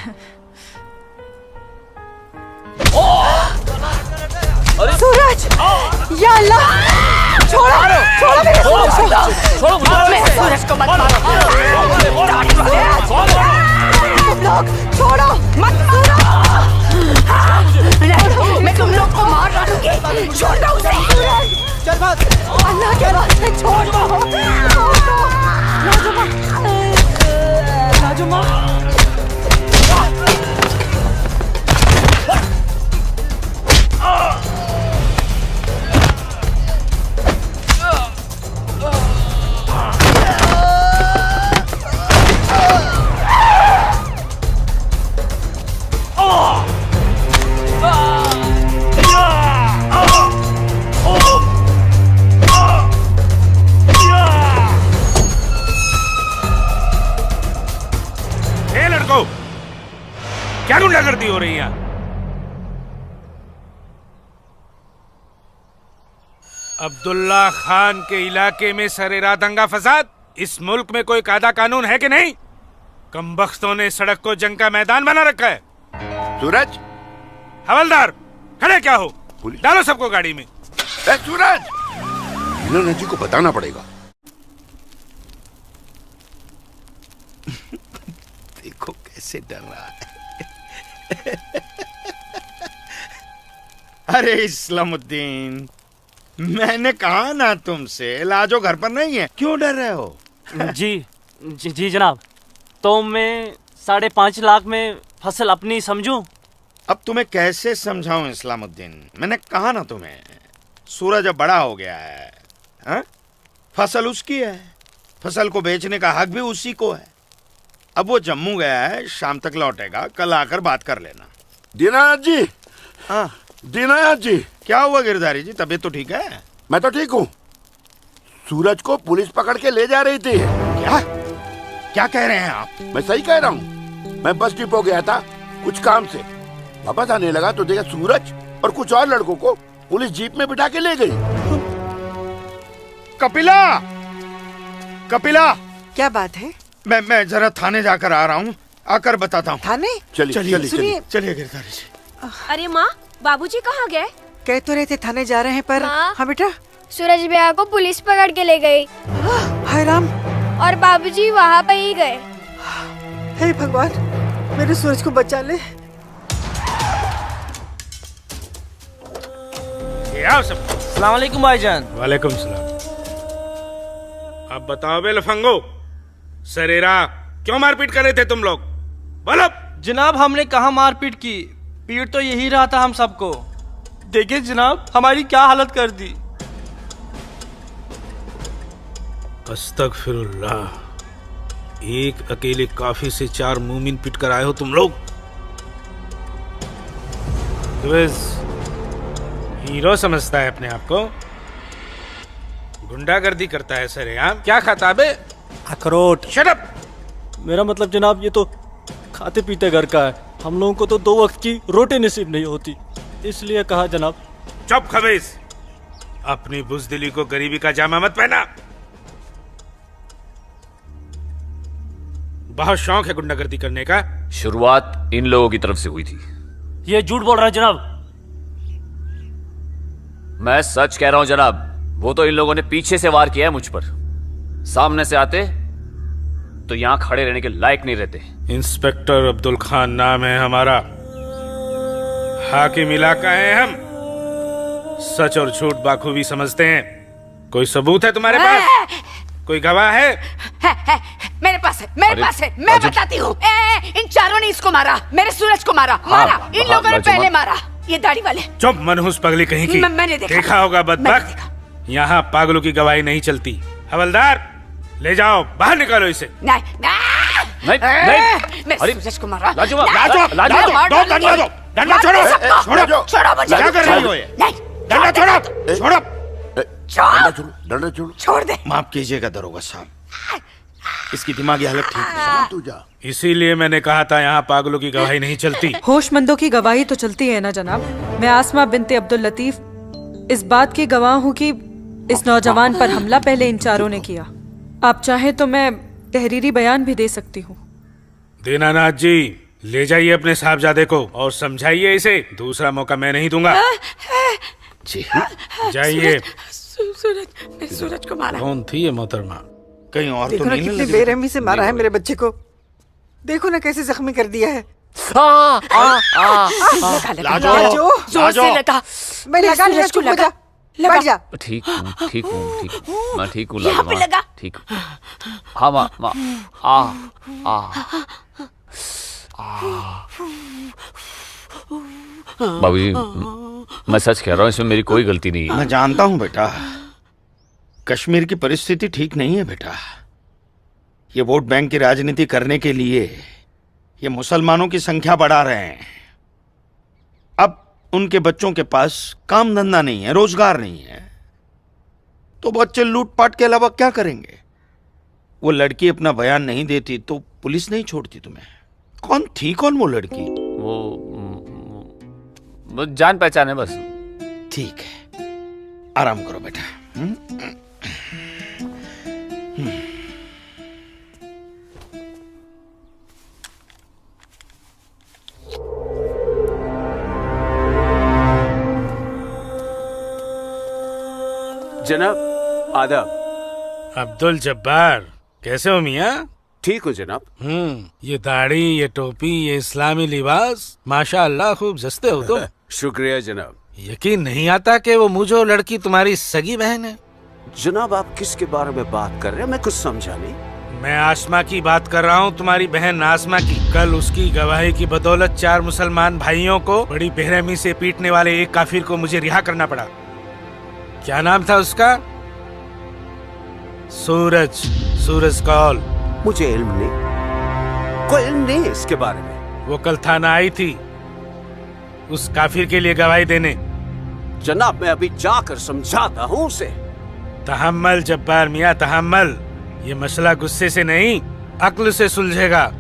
सूरज, या अल्लाह, छोड़ो मेरे सूरज को। मेरे सूरज को मत मारो। तुम लोग छोड़ो, मत मारो। मैं तुम लोग को मार डालूंगी। छोड़ दो उसे। चल भाग। अल्लाह के वास्ते छोड़ दो। लाजुमा, क्या गुंडागर्दी हो रही है यहाँ? अब्दुल्ला खान के इलाके में सरेराह दंगा फसाद। इस मुल्क में कोई कायदा कानून है कि नहीं? कमबख्तों ने सड़क को जंग का मैदान बना रखा है। सूरज, हवलदार खड़े क्या हो? डालो सबको गाड़ी में। सूरज, इन्होंने जी को बताना पड़ेगा। देखो कैसे डर रहा है। अरे इस्लामुद्दीन, मैंने कहा ना तुमसे, लाजो घर पर नहीं है, क्यों डर रहे हो? जी जनाब, तो मैं 5.5 लाख में फसल अपनी समझूं? अब तुम्हें कैसे समझाऊं इस्लामुद्दीन? मैंने कहा ना तुम्हें, सूरज अब बड़ा हो गया है। हा? फसल उसकी है, फसल को बेचने का हक भी उसी को है। अब वो जम्मू गया है, शाम तक लौटेगा, कल आकर बात कर लेना। दीनानाथ जी। हाँ दीनानाथ जी। क्या हुआ गिरधारी जी, तबीयत तो ठीक है? मैं तो ठीक हूँ। सूरज को पुलिस पकड़ के ले जा रही थी। क्या कह रहे हैं आप? मैं सही कह रहा हूँ। मैं बस डिपो गया था कुछ काम से, वापस आने लगा तो देखा सूरज और कुछ और लड़कों को पुलिस जीप में बिठा के ले गई। कपिला, कपिला, क्या बात है? मैं जरा थाने जाकर आ रहा हूँ, आकर बताता हूँ। थाने? चलिए गिरधारी जी। अरे माँ, बाबूजी कहाँ गए? कह तो रहे थे थाने जा रहे हैं पर हाँ बेटा। सूरज भैया को पुलिस पकड़ के ले गई। हाय राम। और बाबूजी वहाँ पे ही गए। हे भगवान, मेरे सूरज को बचा ले। अस्सलाम वालेकुम भाईजान। वालेकुम सलाम। अब बताओ बे लफंगो, सरेरा क्यों मारपीट कर रहे थे तुम लोग? बोलो। जनाब हमने कहा मारपीट की, पीट तो यही रहा था हम सबको। देखिए जनाब हमारी क्या हालत कर दी। अस्तगफिरुल्लाह, एक अकेले काफी से 4 मूमिन पिट कर आए हो तुम लोग। हीरो समझता है अपने आप को, गुंडागर्दी करता है सरेआम। क्या खाता बे? अखरोट। Shut up. मेरा मतलब जनाब ये तो खाते पीते घर का है, हम लोगों को तो 2 वक्त की रोटी नसीब नहीं होती, इसलिए कहा जनाब। चुप खबीस, अपनी बुज़दिली को गरीबी का जामा मत पहना। बहुत शौक है गुंडागर्दी करने का। शुरुआत इन लोगों की तरफ से हुई थी। ये झूठ बोल रहा है जनाब। मैं सच कह रहा हूं जनाब, वो तो इन लोगों ने पीछे से वार किया है मुझ पर। सामने से आते तो यहां खड़े रहने के लायक नहीं रहते। इंस्पेक्टर अब्दुल खान नाम है हमारा, हाकिम इलाका है हम, सच और झूठ बाखूबी समझते हैं। कोई सबूत है तुम्हारे पास? कोई गवाह है? मेरे पास है, मेरे पास है, मैं बताती हूँ। इन चारों ने इसको मारा, मेरे सूरज को मारा। इन लोगों ने पहले मारा, ये दाढ़ी वाले। चुप मनहूस पगली कहीं की। मैंने देखा होगा बदबख्त, यहाँ पागलों की गवाही नहीं चलती। हवलदार ले जाओ, बाहर निकालो इसे। नहीं नहीं, मेरे सूरज को मारा। लाजवाब, दो डंडा दो, डंडा छोड़ो, छोड़ो मुझे। क्या कर रही हो ये? डंडा छोड़ो, छोड़ो, डंडा छोड़ो। छोड़ दे। माफ कीजिएगा दरोगा साहब, इसकी दिमागी हालत ठीक नहीं। तू जा। इसीलिए मैंने कहा था यहाँ पागलों की गवाही नहीं चलती। होशमंदों की गवाही तो चलती है ना जनाब। मैं आसमा बिनते अब्दुल लतीफ इस बात की गवाह हूँ कि इस नौजवान पर हमला पहले इन चारों ने किया। आप चाहे तो मैं तहरीरी बयान भी दे सकती हूँ। दीनानाथ जी, ले जाइए अपने साहबजादे को और समझाइए इसे, दूसरा मौका मैं नहीं दूंगा। जी जाइए। सूरज को मारा। कौन थी ये मोहतरमा? कहीं और देखो तो ना नहीं कितनी लगी? बेरहमी से मारा है मेरे बच्चे को। देखो ना कैसे जख्मी कर दिया है। लाजो, जोर से लगा। मैं लगा लिया, चुप हो जा। बैठ जा। ठीक हूँ, ठीक हूँ, ठीक हूँ, मैं ठीक हूँ। यहाँ पे लगा। ठीक। हाँ माँ, बाबूजी मैं सच कह रहा हूँ, इसमें मेरी कोई गलती नहीं है। मैं जानता हूँ बेटा, कश्मीर की परिस्थिति ठीक नहीं है बेटा। ये वोट बैंक की राजनीति करने के लिए ये मुसलमानों की संख्या बढ़ा रहे हैं। अब उनके बच्चों के पास काम धंधा नहीं है, रोजगार नहीं है, तो बच्चे लूटपाट के अलावा क्या करेंगे? वो लड़की अपना बयान नहीं देती तो पुलिस नहीं छोड़ती तुम्हें। कौन थी वो लड़की? वो जान पहचान है बस। ठीक है, आराम करो बेटा। जनाब आदाब। अब्दुल जब्बार, कैसे हो मियाँ? ठीक हो जनाब। ये दाढ़ी, ये टोपी, ये इस्लामी लिबास, माशाअल्लाह खूब जस्ते हो तुम। शुक्रिया जनाब। यकीन नहीं आता कि वो मुझो लड़की तुम्हारी सगी बहन है। जनाब आप किसके बारे में बात कर रहे हैं? मैं कुछ समझा नहीं। मैं आसमा की बात कर रहा हूँ, तुम्हारी बहन आसमा की। कल उसकी गवाही की बदौलत 4 मुसलमान भाइयों को बड़ी बेरहमी से पीटने वाले एक काफिर को मुझे रिहा करना पड़ा। क्या नाम था उसका? सूरज कौल। मुझे इल्म नहीं, कोई इल्म नहीं इसके बारे में। वो कल थाना आई थी उस काफिर के लिए गवाही देने। जनाब मैं अभी जाकर समझाता हूँ उसे। तहम्मल जब्बार मियाँ, तहम्मल। ये मसला गुस्से से नहीं, अक्ल से सुलझेगा।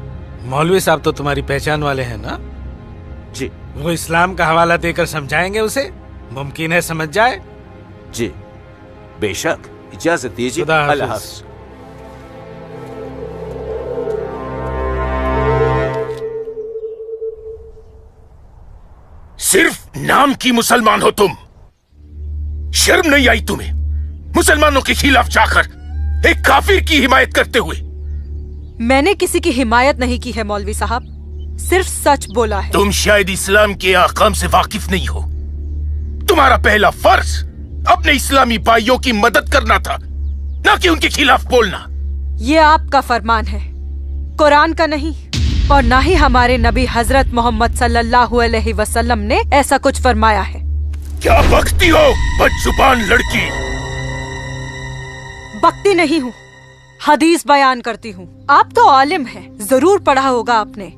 मौलवी साहब तो तुम्हारी पहचान वाले हैं ना? जी। वो इस्लाम का हवाला देकर समझाएंगे उसे, मुमकिन है समझ जाए। जी बेशक, इजाजत दीजिए। अल्लाह हाफ़िज़। सिर्फ नाम की मुसलमान हो तुम। शर्म नहीं आई तुम्हें मुसलमानों के खिलाफ जाकर एक काफिर की हिमायत करते हुए? मैंने किसी की हिमायत नहीं की है मौलवी साहब, सिर्फ सच बोला है। तुम शायद इस्लाम के अहकाम से वाकिफ नहीं हो। तुम्हारा पहला फर्ज अपने इस्लामी भाइयों की मदद करना था, ना कि उनके खिलाफ बोलना। ये आपका फरमान है, कुरान का नहीं, और ना ही हमारे नबी हजरत मोहम्मद सल्लल्लाहु अलैहि वसल्लम ने ऐसा कुछ फरमाया है। क्या बकती हो बदजुबान लड़की? बकती नहीं हूँ, हदीस बयान करती हूँ। आप तो आलिम हैं, जरूर पढ़ा होगा आपने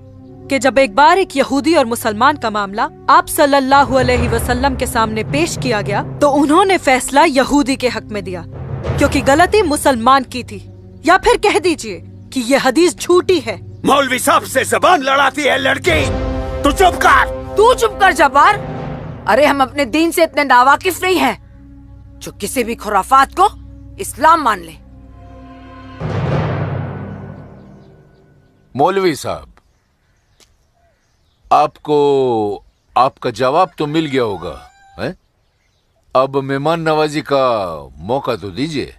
कि जब एक बार एक यहूदी और मुसलमान का मामला आप सल्लल्लाहु अलैहि वसल्लम के सामने पेश किया गया तो उन्होंने फैसला यहूदी के हक में दिया, क्योंकि गलती मुसलमान की थी। या फिर कह दीजिए कि ये हदीस झूठी है। मौलवी साहब से जबान लड़ाती है लड़की, तू चुप कर। तू चुप कर जब्बार। अरे हम अपने दीन से इतने नावाकिफ नहीं हैं जो किसी भी खुराफात को इस्लाम मान ले। मौलवी साहब, आपको आपका जवाब तो मिल गया होगा, हैं? अब मेहमान नवाजी का मौका तो दीजिए।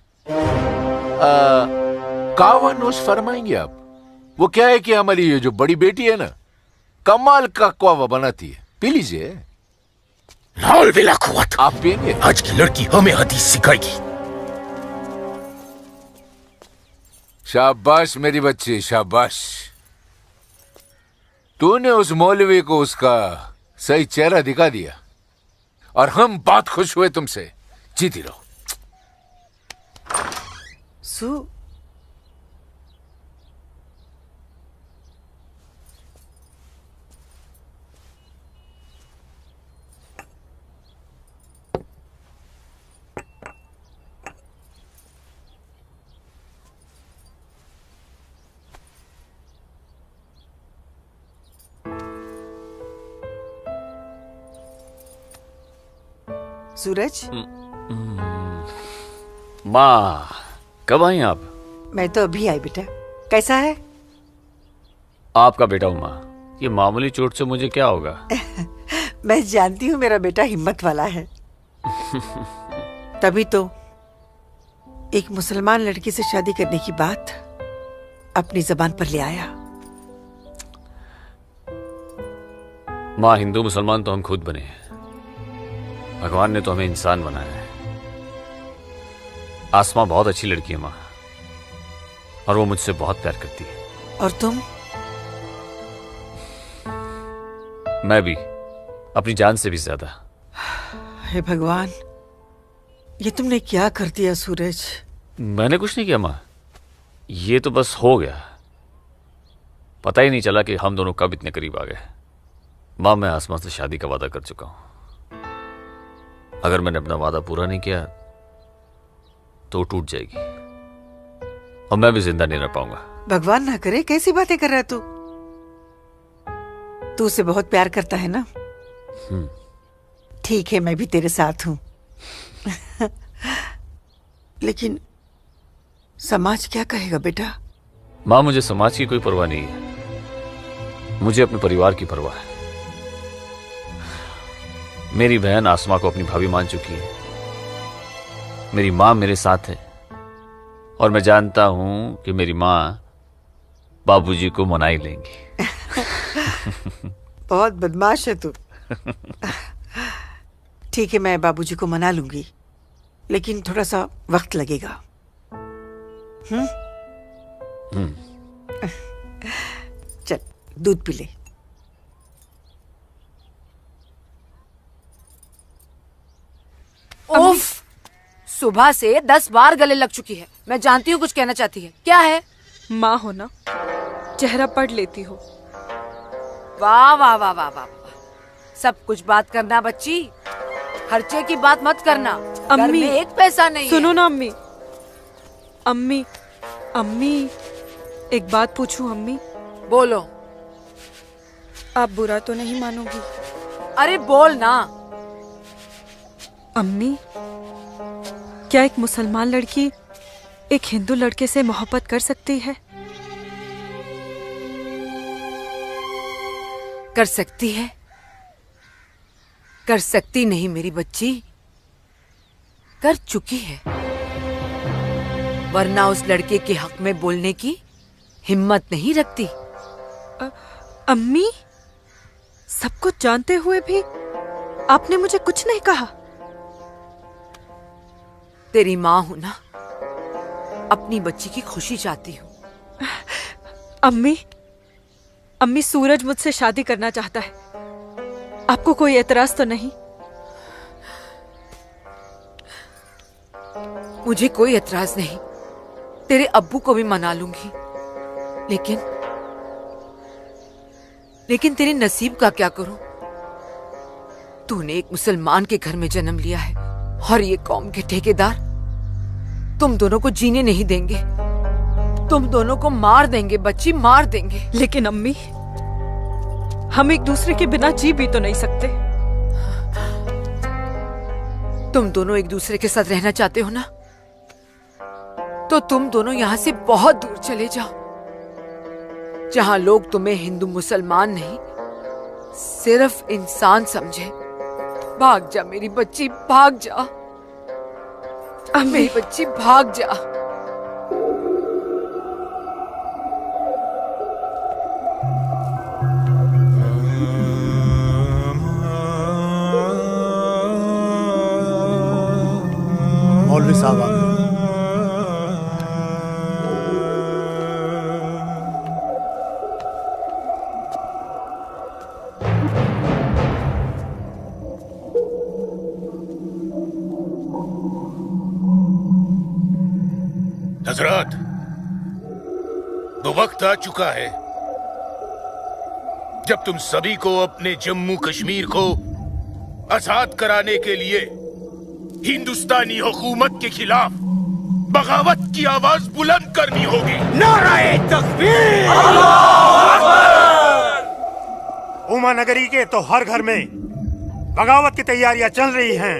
कावा नोश फरमाएंगे आप? वो क्या है कि हमारी ये जो बड़ी बेटी है ना, कमाल का कावा बनाती है, पी लीजिए। आप पिएंगे? आज की लड़की हमें हदीस सिखाएगी। शाबाश मेरी बच्ची, शाबाश। तूने उस मौलवी को उसका सही चेहरा दिखा दिया और हम बहुत खुश हुए तुमसे। जीती रहो। सूरज, माँ कब आई आप? मैं तो अभी आई बेटा। कैसा है? आपका बेटा हूँ माँ, ये मामूली चोट से मुझे क्या होगा? मैं जानती हूँ मेरा बेटा हिम्मत वाला है। तभी तो एक मुसलमान लड़की से शादी करने की बात अपनी जबान पर ले आया। माँ, हिंदू मुसलमान तो हम खुद बने हैं, भगवान ने तो हमें इंसान बनाया है। आसमा बहुत अच्छी लड़की है माँ, और वो मुझसे बहुत प्यार करती है। और तुम? मैं भी, अपनी जान से भी ज्यादा। हे भगवान, ये तुमने क्या कर दिया सूरज? मैंने कुछ नहीं किया माँ, ये तो बस हो गया। पता ही नहीं चला कि हम दोनों कब इतने करीब आ गए। माँ, मैं आसमा से शादी का वादा कर चुका हूं। अगर मैंने अपना वादा पूरा नहीं किया तो टूट जाएगी और मैं भी जिंदा नहीं रह पाऊंगा। भगवान ना करे, कैसी बातें कर रहा है तू? तू उसे बहुत प्यार करता है ना? ठीक है, मैं भी तेरे साथ हूं। लेकिन समाज क्या कहेगा बेटा? माँ, मुझे समाज की कोई परवाह नहीं है, मुझे अपने परिवार की परवाह है। मेरी बहन आसमा को अपनी भाभी मान चुकी है, मेरी माँ मेरे साथ है, और मैं जानता हूं कि मेरी माँ बाबूजी को मना ही लेंगी। बहुत बदमाश है तू। ठीक है, मैं बाबूजी को मना लूंगी, लेकिन थोड़ा सा वक्त लगेगा। चल दूध पी ले। उफ, सुबह से 10 बार गले लग चुकी है। मैं जानती हूँ कुछ कहना चाहती है, क्या है? माँ हो ना, चेहरा पढ़ लेती हो। वाह वाह वाह वाह वाह, सब कुछ बात करना बच्ची, खर्चे की बात मत करना। घर में एक पैसा नहीं। सुनो ना अम्मी। अम्मी, अम्मी, एक बात पूछूं अम्मी? बोलो। आप बुरा तो नहीं मानोगी? अरे बोल ना। अम्मी, क्या एक मुसलमान लड़की एक हिंदू लड़के से मोहब्बत कर सकती है? कर सकती है, कर सकती नहीं मेरी बच्ची, कर चुकी है, वरना उस लड़के के हक में बोलने की हिम्मत नहीं रखती। अम्मी, सब कुछ जानते हुए भी आपने मुझे कुछ नहीं कहा। तेरी माँ हूं ना, अपनी बच्ची की खुशी चाहती हूँ। अम्मी, सूरज मुझसे शादी करना चाहता है, आपको कोई एतराज तो नहीं? मुझे कोई एतराज नहीं, तेरे अब्बू को भी मना लूंगी, लेकिन तेरे नसीब का क्या करूं? तूने एक मुसलमान के घर में जन्म लिया है और ये कौम के ठेकेदार तुम दोनों को जीने नहीं देंगे, तुम दोनों को मार देंगे बच्ची, मार देंगे। लेकिन अम्मी, हम एक दूसरे के बिना जी भी तो नहीं सकते। तुम दोनों एक दूसरे के साथ रहना चाहते हो ना, तो तुम दोनों यहाँ से बहुत दूर चले जाओ, जहां लोग तुम्हें हिंदू मुसलमान नहीं, सिर्फ इंसान समझे। भाग जा मेरी बच्ची, भाग जा मेरी बच्ची, भाग जा। मौलवी साहब आ गए। हजरत, वो वक्त आ चुका है जब तुम सभी को अपने जम्मू कश्मीर को आजाद कराने के लिए हिंदुस्तानी हुकूमत के खिलाफ बगावत की आवाज बुलंद करनी होगी। नारे तकबीर! उमा नगरी के तो हर घर में बगावत की तैयारियां चल रही हैं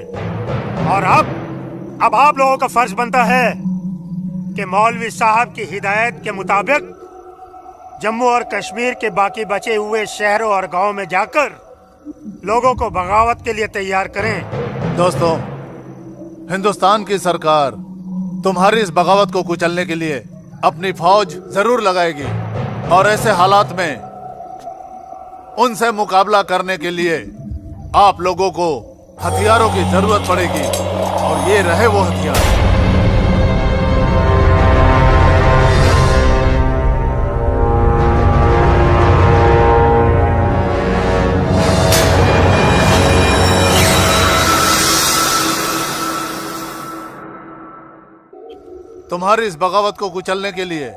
और अब आप लोगों का फर्ज बनता है कि मौलवी साहब की हिदायत के मुताबिक जम्मू और कश्मीर के बाकी बचे हुए शहरों और गांवों में जाकर लोगों को बगावत के लिए तैयार करें। दोस्तों, हिंदुस्तान की सरकार तुम्हारी इस बगावत को कुचलने के लिए अपनी फौज जरूर लगाएगी और ऐसे हालात में उनसे मुकाबला करने के लिए आप लोगों को हथियारों की जरूरत पड़ेगी और ये रहे वो हथियार। तुम्हारी इस बगावत को कुचलने के लिए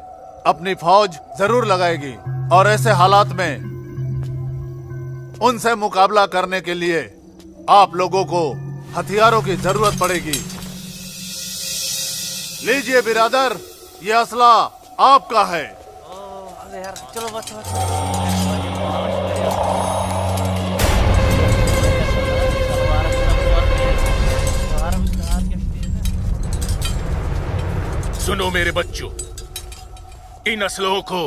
अपनी फौज जरूर लगाएगी और ऐसे हालात में उनसे मुकाबला करने के लिए आप लोगों को हथियारों की जरूरत पड़ेगी। लीजिए बिरादर, ये असला आपका है। चलो बस सुनो मेरे बच्चों, इन असलों को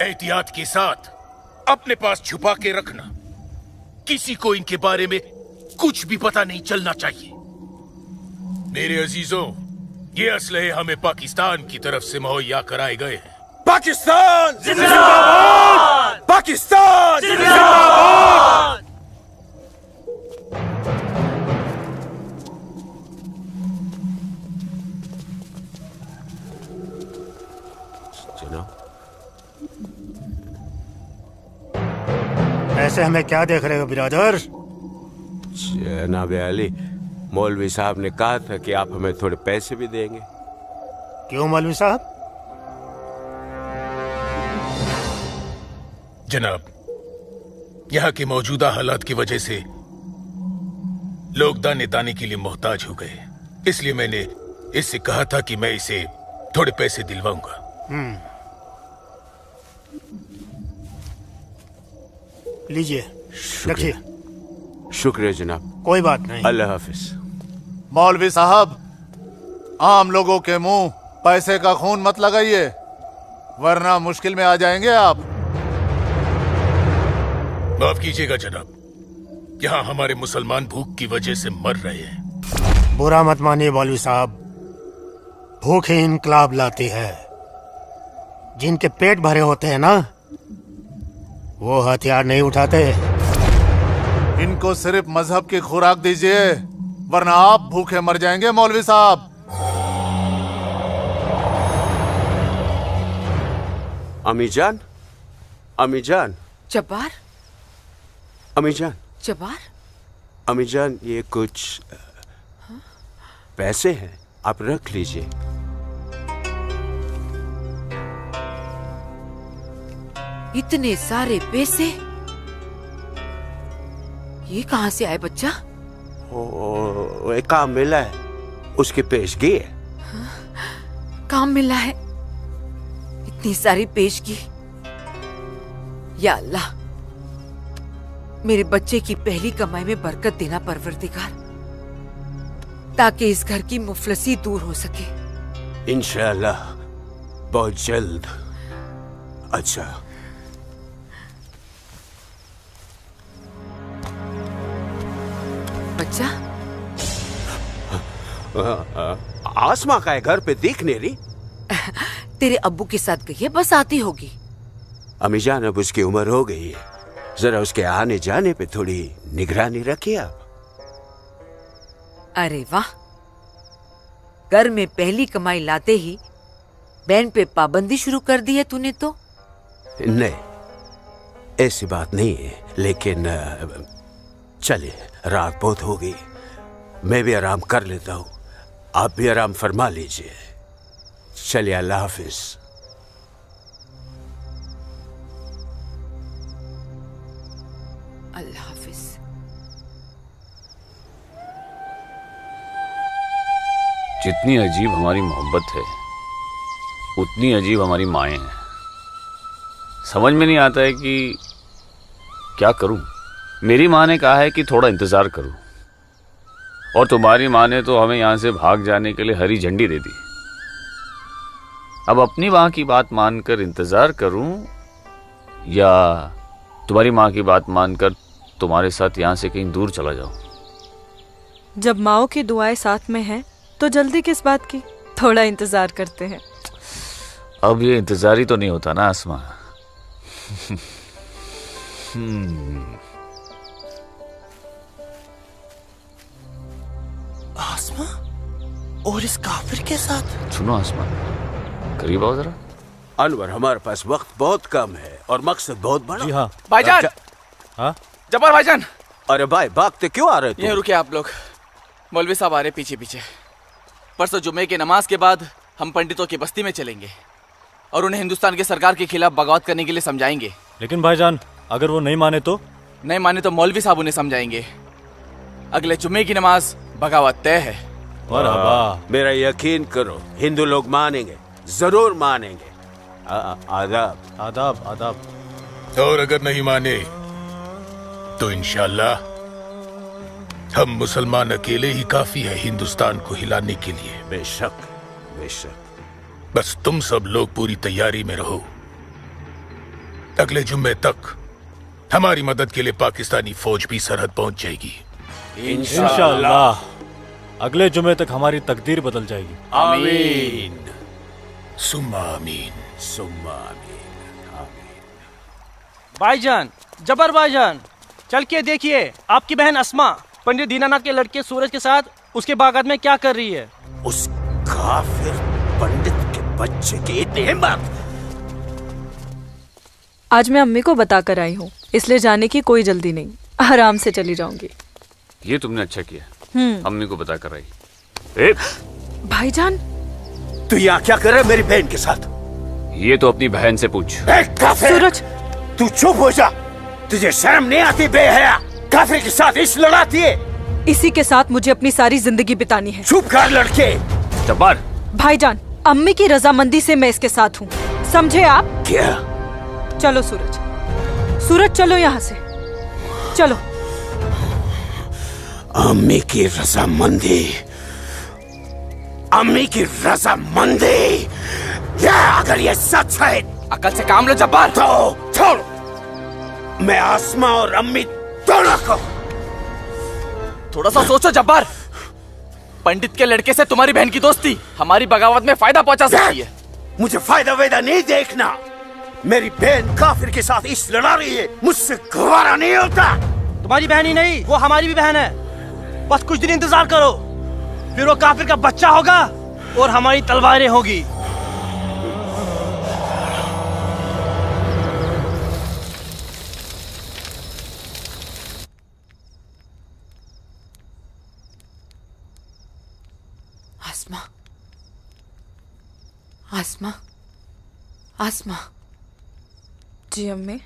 एहतियात के साथ अपने पास छुपा के रखना। किसी को इनके बारे में कुछ भी पता नहीं चलना चाहिए। मेरे अजीजों, ये असलहे हमें पाकिस्तान की तरफ से मुहैया कराए गए हैं। पाकिस्तान जिंदाबाद! पाकिस्तान जिंदाबाद! ऐसे हमें क्या देख रहे हो बिरादर? जनाब अली, मौलवी साहब ने कहा था कि आप हमें थोड़े पैसे भी देंगे। क्यों मौलवी साहब? जनाब, यहाँ के मौजूदा हालात की वजह से लोग दाने दाने के लिए मोहताज हो गए, इसलिए मैंने इससे कहा था कि मैं इसे थोड़े पैसे दिलवाऊंगा। लीजिए, रखिए। शुक्रिया जनाब। कोई बात नहीं। अल्लाह हाफिज। मौलवी साहब, आम लोगों के मुंह पैसे का खून मत लगाइए, वरना मुश्किल में आ जाएंगे आप। माफ कीजिएगा जनाब, यहाँ हमारे मुसलमान भूख की वजह से मर रहे हैं। बुरा मत मानिए मौलवी साहब, भूख ही इनकलाब लाती है। जिनके पेट भरे होते हैं ना, वो हथियार नहीं उठाते। इनको सिर्फ मजहब की खुराक दीजिए, वरना आप भूखे मर जाएंगे मौलवी साहब। अमीजान, अमीजान, जब्बार, अमीजान, जब्बार, अमीजान, ये कुछ पैसे हैं, आप रख लीजिए। इतने सारे पैसे ये कहाँ से आए बच्चा? एक काम मिला है, उसकी पेशगी है। काम मिला है? इतनी सारी पेशगी। या अल्लाह, मेरे बच्चे की पहली कमाई में बरकत देना परवरदिगार, ताकि इस घर की मुफलसी दूर हो सके। इंशाअल्लाह बहुत जल्द। अच्छा, बच्चा, आसमा का है, घर पे दिख नहीं रही। तेरे अब्बू के साथ गई है, बस आती होगी। अमीजान, अब उसकी उम्र हो गई है, जरा उसके आने जाने पे थोड़ी निगरानी रखिए आप। अरे वाह, घर में पहली कमाई लाते ही बहन पे पाबंदी शुरू कर दी है तूने तो। नहीं, ऐसी बात नहीं है, लेकिन चलिए, रात बहुत हो गई, मैं भी आराम कर लेता हूँ, आप भी आराम फरमा लीजिए। चलिए, अल्लाह हाफिज। अल्लाह हाफिज। जितनी अजीब हमारी मोहब्बत है, उतनी अजीब हमारी माएँ हैं। समझ में नहीं आता है कि क्या करूं। मेरी माँ ने कहा है कि थोड़ा इंतजार करूं, और तुम्हारी माँ ने तो हमें यहां से भाग जाने के लिए हरी झंडी दे दी। अब अपनी माँ की बात मानकर इंतजार करूं, या तुम्हारी माँ की बात मानकर तुम्हारे साथ यहां से कहीं दूर चला जाऊं। जब माओ की दुआएं साथ में हैं, तो जल्दी किस बात की, थोड़ा इंतजार करते हैं। अब ये इंतजार ही तो नहीं होता ना आसमा। आसमा और इस काफिर के साथ। सुनो आसमा, करीब आओ जरा। अनवर, हमारे पास वक्त बहुत कम है और मकसद बहुत बड़ा। जी हाँ भाईजान। हाँ जब्बार भाईजान। अरे भाई, भागते क्यों आ रहे थे? यहीं रुके आप लोग, मौलवी साहब आ रहे पीछे पीछे। परसों जुमे की नमाज के बाद हम पंडितों की बस्ती में चलेंगे और उन्हें हिंदुस्तान के सरकार के खिलाफ बगावत करने के लिए समझाएंगे। लेकिन भाईजान, अगर वो नहीं माने तो? नहीं माने तो मौलवी साहब उन्हें समझाएंगे। अगले जुम्मे की नमाज बगावत तय है। मेरा यकीन करो, हिंदू लोग मानेंगे, जरूर मानेंगे। आदाब आदाब आदाब। और अगर नहीं माने तो इंशाल्लाह हम मुसलमान अकेले ही काफी है हिंदुस्तान को हिलाने के लिए। बेशक, बेशक। बस तुम सब लोग पूरी तैयारी में रहो। अगले जुम्मे तक हमारी मदद के लिए पाकिस्तानी फौज भी सरहद पहुंच जाएगी। इंशाअल्लाह अगले जुमे तक हमारी तकदीर बदल जाएगी। आमीन सुम्मा आमीन सुम्मा आमीन। भाईजान, जबर भाईजान, चल के देखिए आपकी बहन अस्मा पंडित दीनानाथ के लड़के सूरज के साथ उसके बागात में क्या कर रही है। उस काफिर पंडित के बच्चे की इतनी हिम्मत। आज मैं अम्मी को बताकर आई हूँ, इसलिए जाने की कोई जल्दी नहीं, आराम से चली जाऊंगी। ये तुमने अच्छा किया, अम्मी को बता कर आई। भाईजान, तू यहाँ क्या कर रहा है मेरी बहन के साथ? ये तो अपनी बहन से पूछ। सूरज, तू चुप हो जा। तुझे शर्म नहीं आती बेहया? काफिर के साथ इश्क लड़ाती है। इसी के साथ मुझे अपनी सारी जिंदगी बितानी है। चुप कर लड़के। जब्बार। भाईजान, अम्मी की रजामंदी से मैं इसके साथ हूँ, समझे आप? क्या? चलो सूरज, सूरज चलो यहाँ से, चलो। अम्मी की रजामंदी, अम्मी की रजामंदी। या अगर ये सच है, अकल से काम लो जब्बार। तो छोड़, मैं आसमा और अम्मी दोनों को थोड़ा सा सोचो जब्बार। पंडित के लड़के से तुम्हारी बहन की दोस्ती हमारी बगावत में फायदा पहुंचा सकती है। मुझे फायदा वेदा नहीं देखना। मेरी बहन काफिर के साथ इस लड़ा रही है, मुझसे गवारा नहीं होता। तुम्हारी बहन ही नहीं, वो हमारी भी बहन है। बस कुछ दिन इंतजार करो, फिर वो काफिर का बच्चा होगा और हमारी तलवारें होगी। आसमा, आसमा, आसमा। जी अम्मी।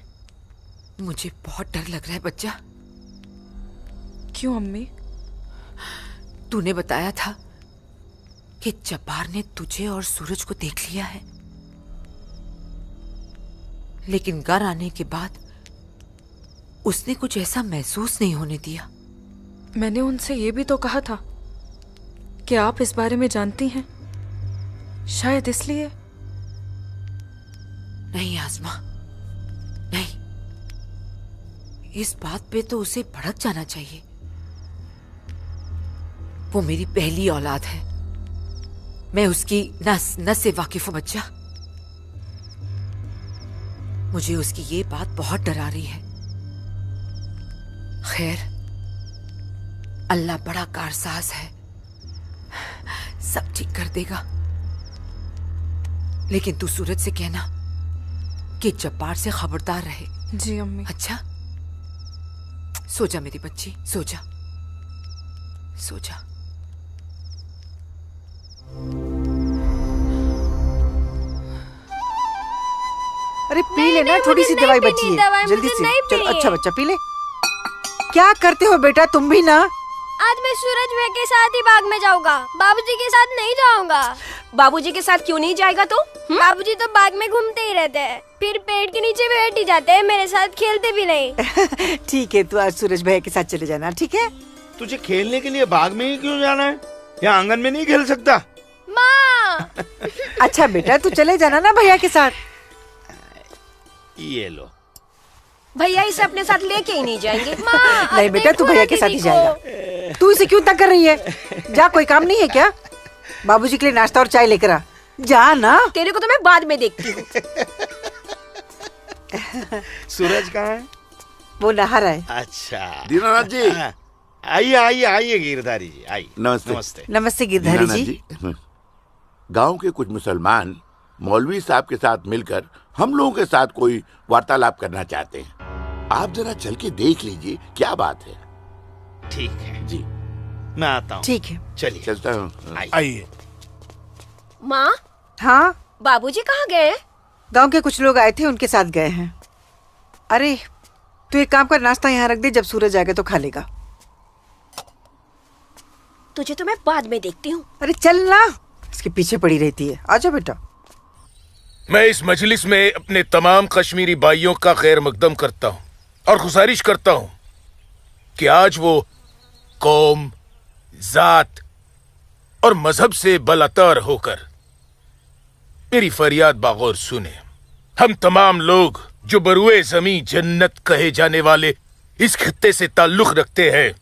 मुझे बहुत डर लग रहा है बच्चा। क्यों अम्मी? तूने बताया था कि जब्बार ने तुझे और सूरज को देख लिया है, लेकिन घर आने के बाद उसने कुछ ऐसा महसूस नहीं होने दिया। मैंने उनसे ये भी तो कहा था कि आप इस बारे में जानती हैं, शायद इसलिए। नहीं आसमा, नहीं। इस बात पे तो उसे भड़क जाना चाहिए। वो मेरी पहली औलाद है, मैं उसकी नस नस से वाकिफ हूं बच्चा। मुझे उसकी ये बात बहुत डरा रही है। खैर, अल्लाह बड़ा कारसाज है, सब ठीक कर देगा। लेकिन तू सूरज से कहना कि जब्बार से खबरदार रहे। जी अम्मी। अच्छा, सो जा मेरी बच्ची, सो जा, सो जा। अरे पी लेना, थोड़ी सी दवाई बची है, जल्दी से। चलो अच्छा बच्चा पी ले। क्या करते हो बेटा तुम भी ना? आज मैं सूरज भाई के साथ ही बाग में जाऊंगा, बाबूजी के साथ नहीं जाऊंगा। बाबूजी के साथ क्यों नहीं जाएगा तू? बाबूजी तो बाग में घूमते ही रहते हैं, फिर पेड़ के नीचे बैठ ही जाते हैं, मेरे साथ खेलते भी नहीं। ठीक है, तू आज सूरज भाई के साथ चले जाना, ठीक है? तुझे खेलने के लिए बाग में ही क्यों जाना है? यहाँ आंगन में नहीं खेल सकता? माँ। अच्छा बेटा, तू चले जाना ना भैया के साथ। ये लो। भैया इसे अपने साथ लेके ही नहीं जाएंगे। नहीं बेटा, तू भैया के साथ ही जाएगा। तू इसे क्यों तंग कर रही है? जा, कोई काम नहीं है क्या? बाबूजी के लिए नाश्ता और चाय लेकर आ। जा ना। तेरे को तो मैं बाद में देखती हूँ। सूरज कहाँ है? वो नहा रहा है। अच्छा दीनानाथ जी। आइए आइए आइए गिरधारी जी, आइए। नमस्ते। नमस्ते। नमस्ते गिरधारी जी। गांव के कुछ मुसलमान मौलवी साहब के साथ मिलकर हम लोगों के साथ कोई वार्तालाप करना चाहते हैं। आप जरा चल के देख लीजिए क्या बात है। ठीक है जी, मैं आता हूँ। ठीक है, चलिए चलता हूँ। आइए। माँ। हाँ, बाबूजी कहाँ गए? गांव के कुछ लोग आए थे, उनके साथ गए हैं। अरे तू एक काम कर, नाश्ता यहाँ रख दे, जब सूरज आएगा तो खा लेगा। तुझे तो मैं बाद में देखती हूँ। अरे चल ना, इसके पीछे पड़ी रहती है। आजा बेटा। मैं इस मजलिस में अपने तमाम कश्मीरी भाइयों का खैर मकदम करता हूँ और गुजारिश करता हूँ कि आज वो कौम, जात और मजहब से बलातर होकर मेरी फरियाद बागौर सुने। हम तमाम लोग जो बरुए जमी जन्नत कहे जाने वाले इस खित्ते से ताल्लुक रखते हैं,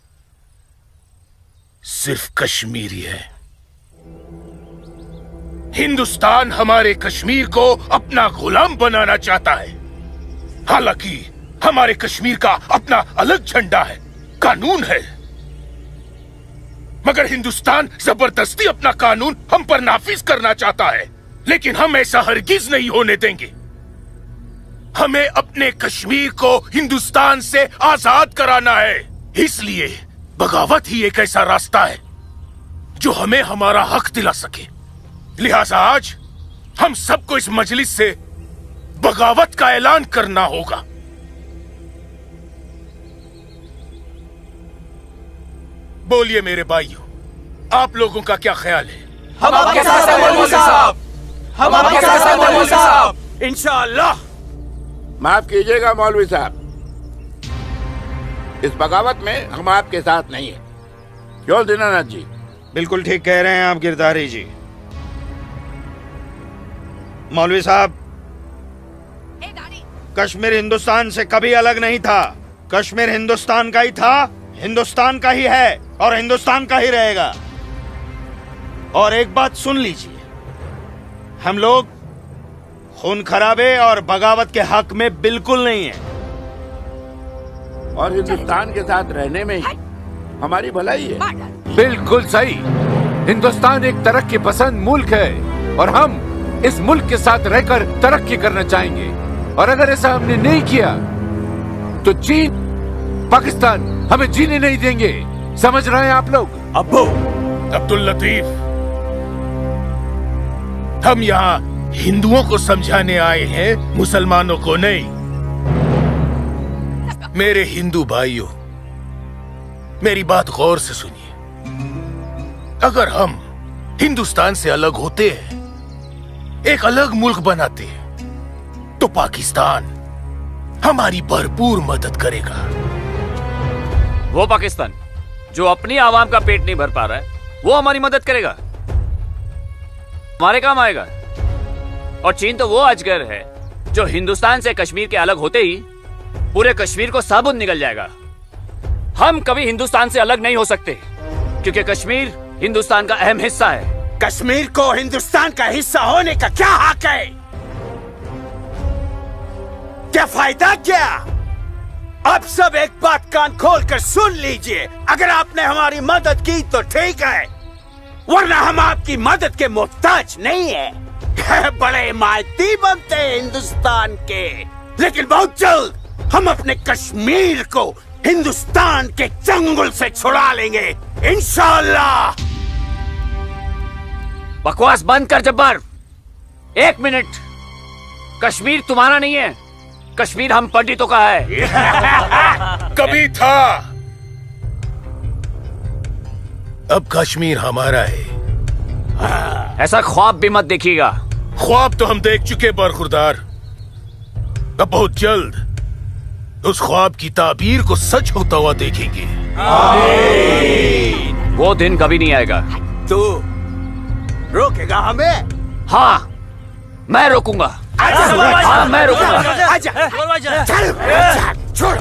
सिर्फ कश्मीरी है। हिंदुस्तान हमारे कश्मीर को अपना गुलाम बनाना चाहता है। हालांकि हमारे कश्मीर का अपना अलग झंडा है, कानून है, मगर हिंदुस्तान जबरदस्ती अपना कानून हम पर नाफिज करना चाहता है। लेकिन हम ऐसा हरगिज नहीं होने देंगे। हमें अपने कश्मीर को हिंदुस्तान से आजाद कराना है। इसलिए बगावत ही एक ऐसा रास्ता है जो हमें हमारा हक दिला सके। लिहाजा आज हम सबको इस मजलिस से बगावत का ऐलान करना होगा। बोलिए मेरे भाइयों, आप लोगों का क्या ख्याल है? हम आपके साथ हैं मौलवी साहब, हम आपके साथ हैं मौलवी साहब। इंशाअल्लाह। माफ कीजिएगा मौलवी साहब, इस बगावत में हम आपके साथ नहीं है। क्यों दीनानाथ जी? बिल्कुल ठीक कह रहे हैं आप गिरधारी जी। मौलवी साहब, कश्मीर हिंदुस्तान से कभी अलग नहीं था। कश्मीर हिंदुस्तान का ही था, हिंदुस्तान का ही है। और हिंदुस्तान का ही रहेगा। और एक बात सुन लीजिए, हम लोग खून खराबे और बगावत के हक में बिल्कुल नहीं है। और हिंदुस्तान के साथ रहने में ही हमारी भलाई है। बिल्कुल सही। हिंदुस्तान एक तरक्की पसंद मुल्क है और हम इस मुल्क के साथ रहकर तरक्की करना चाहेंगे। और अगर ऐसा हमने नहीं किया तो चीन, पाकिस्तान हमें जीने नहीं देंगे। समझ रहे हैं आप लोग? अब्बू अब्दुल लतीफ, हम यहाँ हिंदुओं को समझाने आए हैं, मुसलमानों को नहीं। मेरे हिंदू भाइयों, मेरी बात गौर से सुनिए। अगर हम हिंदुस्तान से अलग होते हैं, एक अलग मुल्क बनाते हैं, तो पाकिस्तान हमारी भरपूर मदद करेगा। वो पाकिस्तान जो अपनी आवाम का पेट नहीं भर पा रहा है, वो हमारी मदद करेगा, हमारे काम आएगा। और चीन तो वो अजगर है जो हिंदुस्तान से कश्मीर के अलग होते ही पूरे कश्मीर को साबुत निकल जाएगा। हम कभी हिंदुस्तान से अलग नहीं हो सकते, क्योंकि कश्मीर हिंदुस्तान का अहम हिस्सा है। कश्मीर को हिंदुस्तान का हिस्सा होने का क्या हक है? क्या फायदा क्या? अब सब एक बात कान खोल कर सुन लीजिए। अगर आपने हमारी मदद की तो ठीक है, वरना हम आपकी मदद के मोहताज नहीं है। बड़े मायती बनते हैं हिंदुस्तान के, लेकिन बहुत जल्द हम अपने कश्मीर को हिंदुस्तान के चंगुल से छुड़ा लेंगे, इंशाअल्लाह। बकवास बंद कर जब्बार। 1 मिनट। कश्मीर तुम्हारा नहीं है, कश्मीर हम पंडितों का है। कभी था, अब कश्मीर हमारा है। ऐसा ख्वाब भी मत देखिएगा। ख्वाब तो हम देख चुके बरखुरदार। अब बहुत जल्द उस ख्वाब की ताबीर को सच होता हुआ देखेंगे। वो दिन कभी नहीं आएगा। तू रोकेगा हमें? हाँ, मैं रोकूंगा। हाँ, मैं रोकूंगा। आजा, चल, छोड़ो।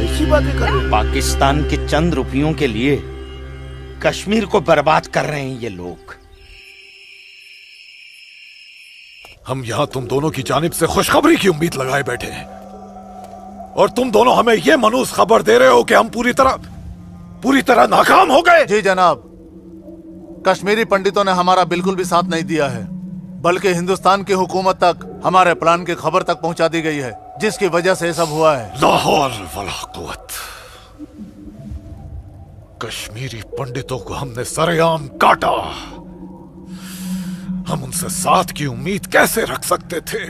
ऐसी बातें कर रहे हैं। पाकिस्तान के चंद रुपयों के लिए कश्मीर को बर्बाद कर रहे हैं ये लोग। हम यहाँ तुम दोनों की जानिब से खुशखबरी की उम्मीद लगाए बैठे हैं, और तुम दोनों हमें यह मनूस खबर दे रहे हो कि हम पूरी तरह नाकाम हो गए। जी जनाब, कश्मीरी पंडितों ने हमारा बिल्कुल भी साथ नहीं दिया है, बल्कि हिंदुस्तान की हुकूमत तक हमारे प्लान की खबर तक पहुंचा दी गई है, जिसकी वजह से ये सब हुआ है। ला हौल वला कुव्वत। कश्मीरी पंडितों को हमने सरेआम काटा। हम उनसे साथ की उम्मीद कैसे रख सकते थे?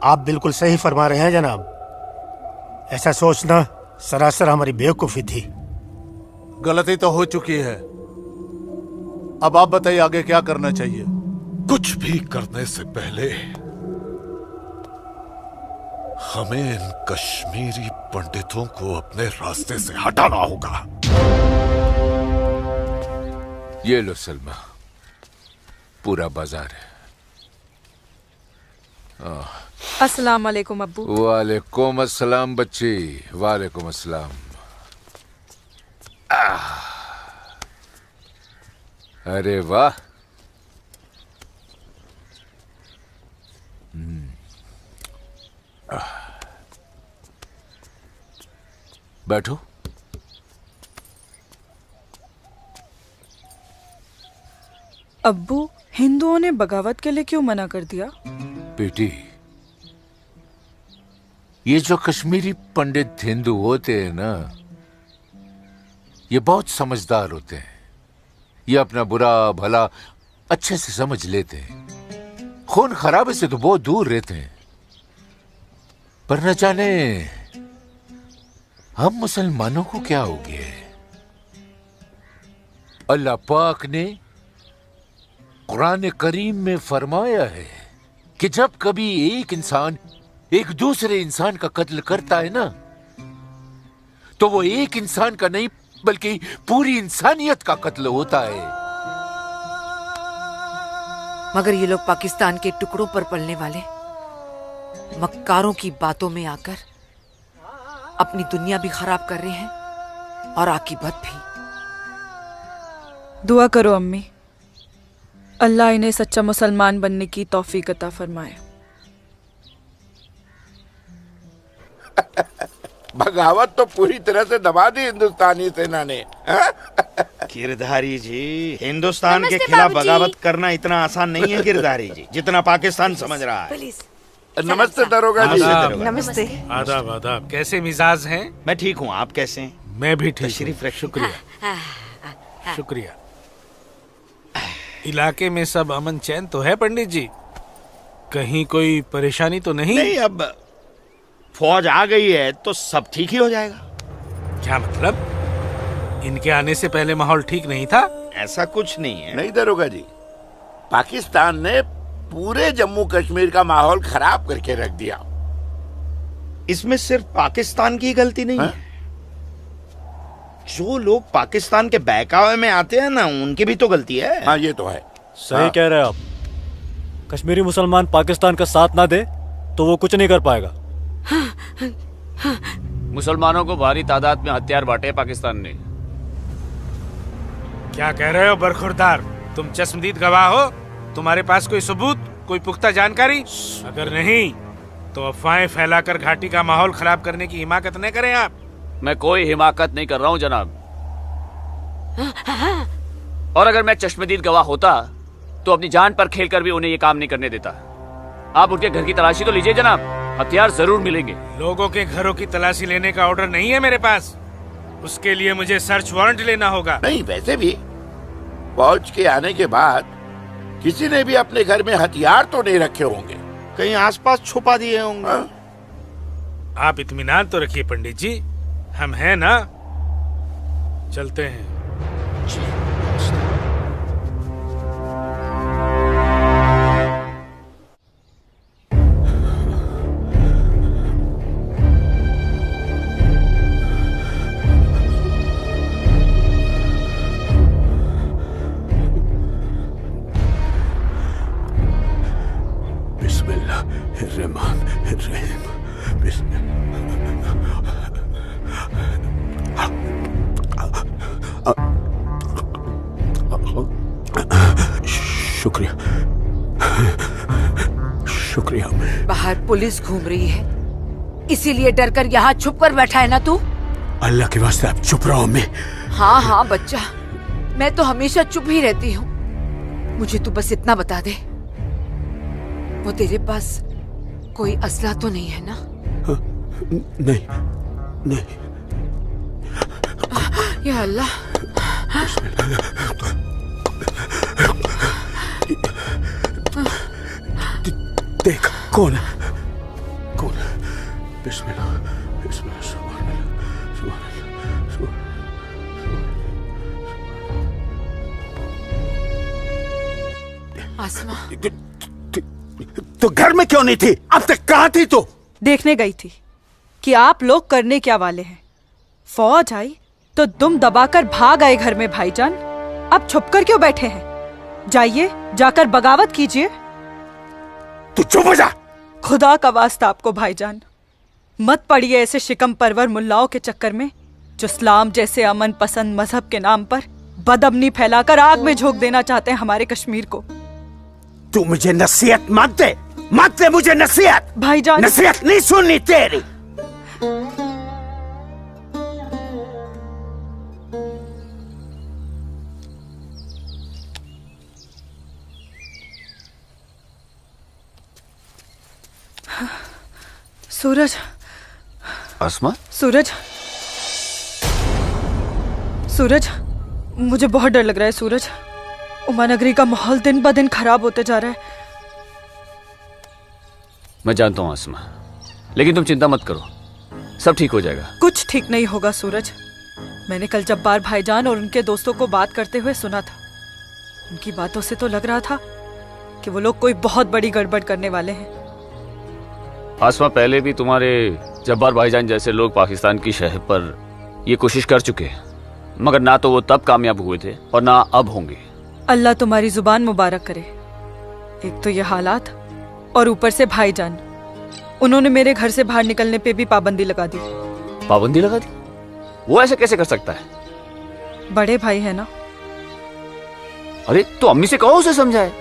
आप बिल्कुल सही फरमा रहे हैं जनाब। ऐसा सोचना सरासर हमारी बेवकूफी थी। गलती तो हो चुकी है, अब आप बताइए आगे क्या करना चाहिए। कुछ भी करने से पहले हमें इन कश्मीरी पंडितों को अपने रास्ते से हटाना होगा। ये लो सलमा, पूरा बाजार है। अस्सलाम वालेकुम अब्बू। वालेकुम अस्सलाम बच्ची, वालेकुम अस्सलाम। अरे वाह, बैठो। अब्बू, हिंदुओं ने बगावत के लिए क्यों मना कर दिया? बेटी, ये जो कश्मीरी पंडित हिंदू होते हैं ना, ये बहुत समझदार होते हैं। ये अपना बुरा भला अच्छे से समझ लेते हैं। खून खराबे से तो बहुत दूर रहते हैं। पर न जाने हम मुसलमानों को क्या हो गया है। अल्लाह पाक ने कुरान करीम में फरमाया है कि जब कभी एक इंसान एक दूसरे इंसान का कत्ल करता है ना, तो वो एक इंसान का नहीं बल्कि पूरी इंसानियत का कत्ल होता है। मगर ये लोग पाकिस्तान के टुकड़ों पर पलने वाले मक्कारों की बातों में आकर अपनी दुनिया भी खराब कर रहे हैं और आकीबत भी। दुआ करो अम्मी, अल्लाह इन्हें सच्चा मुसलमान बनने की तौफीक अता फरमाए। बगावत तो पूरी तरह से दबा दी हिंदुस्तानी सेना ने। गिरधारी जी, हिंदुस्तान के खिलाफ बगावत करना इतना आसान नहीं है गिरधारी जी, जितना पाकिस्तान समझ रहा है। नमस्ते दरोगा जी। नमस्ते। आदाब आदाब। कैसे मिजाज हैं? मैं ठीक हूँ, आप कैसे हैं? मैं भी ठीक। तशरीफ रखिए। शुक्रिया शुक्रिया। इलाके में सब अमन चैन तो है पंडित जी? कहीं कोई परेशानी तो नहीं? नहीं, अब फौज आ गई है तो सब ठीक ही हो जाएगा। क्या मतलब? इनके आने से पहले माहौल ठीक नहीं था? ऐसा कुछ नहीं है। नहीं दरोगा जी, पाकिस्तान ने पूरे जम्मू कश्मीर का माहौल खराब करके रख दिया। इसमें सिर्फ पाकिस्तान की गलती नहीं है। जो लोग पाकिस्तान के बहकावे में आते हैं ना, उनकी भी तो गलती है। हाँ, ये तो है। सही कह रहे हैं आप। कश्मीरी मुसलमान पाकिस्तान का साथ ना दे तो वो कुछ नहीं कर पाएगा। मुसलमानों को भारी तादाद में हथियार बांटे पाकिस्तान ने। क्या कह रहे हो बरखुरदार? तुम चश्मदीद गवाह हो? तुम्हारे पास कोई सबूत, कोई पुख्ता जानकारी? अगर नहीं तो अफवाहें फैलाकर घाटी का माहौल खराब करने की हिमाकत न करें आप। मैं कोई हिमाकत नहीं कर रहा हूँ जनाब। और अगर मैं चश्मदीद गवाह होता तो अपनी जान पर खेलकर भी उन्हें ये काम नहीं करने देता। आप उनके घर की तलाशी तो लीजिए जनाब, हथियार जरूर मिलेंगे। लोगों के घरों की तलाशी लेने का ऑर्डर नहीं है मेरे पास। उसके लिए मुझे सर्च वारंट लेना होगा। नहीं, वैसे भी फौज के आने के बाद किसी ने भी अपने घर में हथियार तो नहीं रखे होंगे, कहीं आसपास छुपा दिए होंगे। आप इत्मीनान तो रखिए पंडित जी, हम हैं ना। चलते हैं। शुक्रिया शुक्रिया। बाहर पुलिस घूम रही है, इसीलिए डर कर यहाँ छुप कर बैठा है ना तू? अल्लाह के वास्ते आप चुप रहो अम्मी। हाँ हाँ बच्चा, मैं तो हमेशा चुप ही रहती हूँ। मुझे तू बस इतना बता दे, वो तेरे पास कोई असला तो नहीं है ना? नहीं नहीं। या अल्लाह। देख कौन है, कौन है? बिस्मिल्लाह बिस्मिल्लाह सुभान अल्लाह सुभान अल्लाह। आसमा, तो घर में क्यों नहीं थी? अब तक कहाँ थी तू? देखने गई थी कि आप लोग करने क्या वाले हैं। फौज आई तो दुम दबाकर भाग आए घर में भाईजान। अब छुपकर क्यों बैठे हैं? जाइए, जाकर बगावत कीजिए। तू चुप हो जा। खुदा का वास्ता आपको भाईजान, मत पड़िए ऐसे शिकम परवर मुल्लाओं के चक्कर में जो इस्लाम जैसे अमन पसंद मजहब के नाम पर बदअमनी फैलाकर आग में झोंक देना चाहते हैं हमारे कश्मीर को। तू मुझे नसीहत मत दे, मत दे मुझे नसीहत। भाईजान, नसीहत नहीं सुननी तेरी। सूरज, आसमा, सूरज, सूरज, मुझे बहुत डर लग रहा है सूरज। उमानगरी का माहौल दिन ब दिन खराब होते जा रहा है। मैं जानता हूँ आसमा, लेकिन तुम चिंता मत करो, सब ठीक हो जाएगा। कुछ ठीक नहीं होगा सूरज। मैंने कल जब्बार भाईजान और उनके दोस्तों को बात करते हुए सुना था। उनकी बातों से तो लग रहा था कि वो लोग कोई बहुत बड़ी गड़बड़ करने वाले हैं। आसमा, पहले भी तुम्हारे जब्बार भाईजान जैसे लोग पाकिस्तान की शहर पर ये कोशिश कर चुके हैं, मगर ना तो वो तब कामयाब हुए थे और ना अब होंगे। अल्लाह तुम्हारी जुबान मुबारक करे। एक तो ये हालात और ऊपर से भाईजान, उन्होंने मेरे घर से बाहर निकलने पे भी पाबंदी लगा दी। पाबंदी लगा दी? वो ऐसे कैसे कर सकता है? बड़े भाई है ना। अरे तो अम्मी से कहो, उसे समझाए।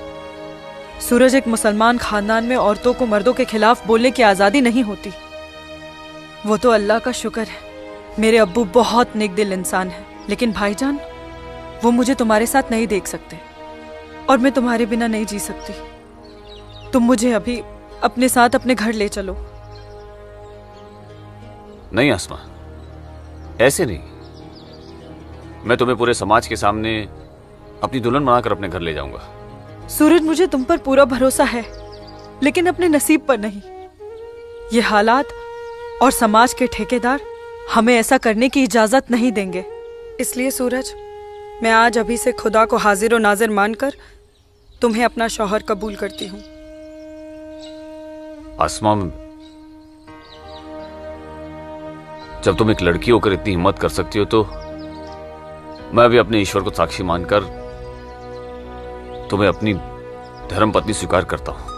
सूरज, एक मुसलमान खानदान में औरतों को मर्दों के खिलाफ बोलने की आजादी नहीं होती। वो तो अल्लाह का शुक्र है, मेरे अब्बू बहुत नेक दिल इंसान है, लेकिन भाईजान वो मुझे तुम्हारे साथ नहीं देख सकते और मैं तुम्हारे बिना नहीं जी सकती। तुम मुझे अभी अपने साथ अपने घर ले चलो। नहीं आसमा, ऐसे नहीं। मैं तुम्हें पूरे समाज के सामने अपनी दुल्हन बनाकर अपने घर ले जाऊंगा। सूरज, मुझे तुम पर पूरा भरोसा है, लेकिन अपने नसीब पर नहीं। ये हालात और समाज के ठेकेदार हमें ऐसा करने की इजाजत नहीं देंगे। इसलिए सूरज, मैं आज अभी से खुदा को हाजिर और नाजिर मानकर तुम्हें अपना शौहर कबूल करती हूँ। आसमा, जब तुम एक लड़की होकर इतनी हिम्मत कर सकती हो तो मैं भी अपने ईश्वर को साक्षी मानकर तुम्हें अपनी धर्मपत्नी स्वीकार करता हूं।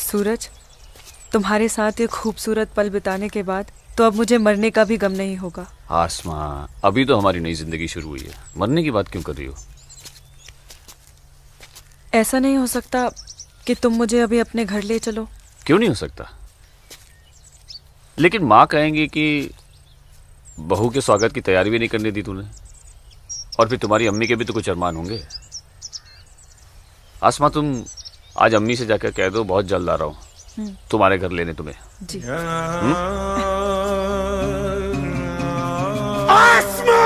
सूरज, तुम्हारे साथ ये खूबसूरत पल बिताने के बाद तो अब मुझे मरने का भी गम नहीं होगा। आसमा, अभी तो हमारी नई जिंदगी शुरू हुई है, मरने की बात क्यों कर रही हो? ऐसा नहीं हो सकता कि तुम मुझे अभी अपने घर ले चलो? क्यों नहीं हो सकता? लेकिन माँ कहेंगी कि बहू के स्वागत की तैयारी भी नहीं करने दी तूने, और फिर तुम्हारी अम्मी के भी तो कुछ अरमान होंगे। आसमा, तुम आज अम्मी से जाकर कह दो बहुत जल्द आ रहा हूँ तुम्हारे घर लेने तुम्हें। जी। आसमा!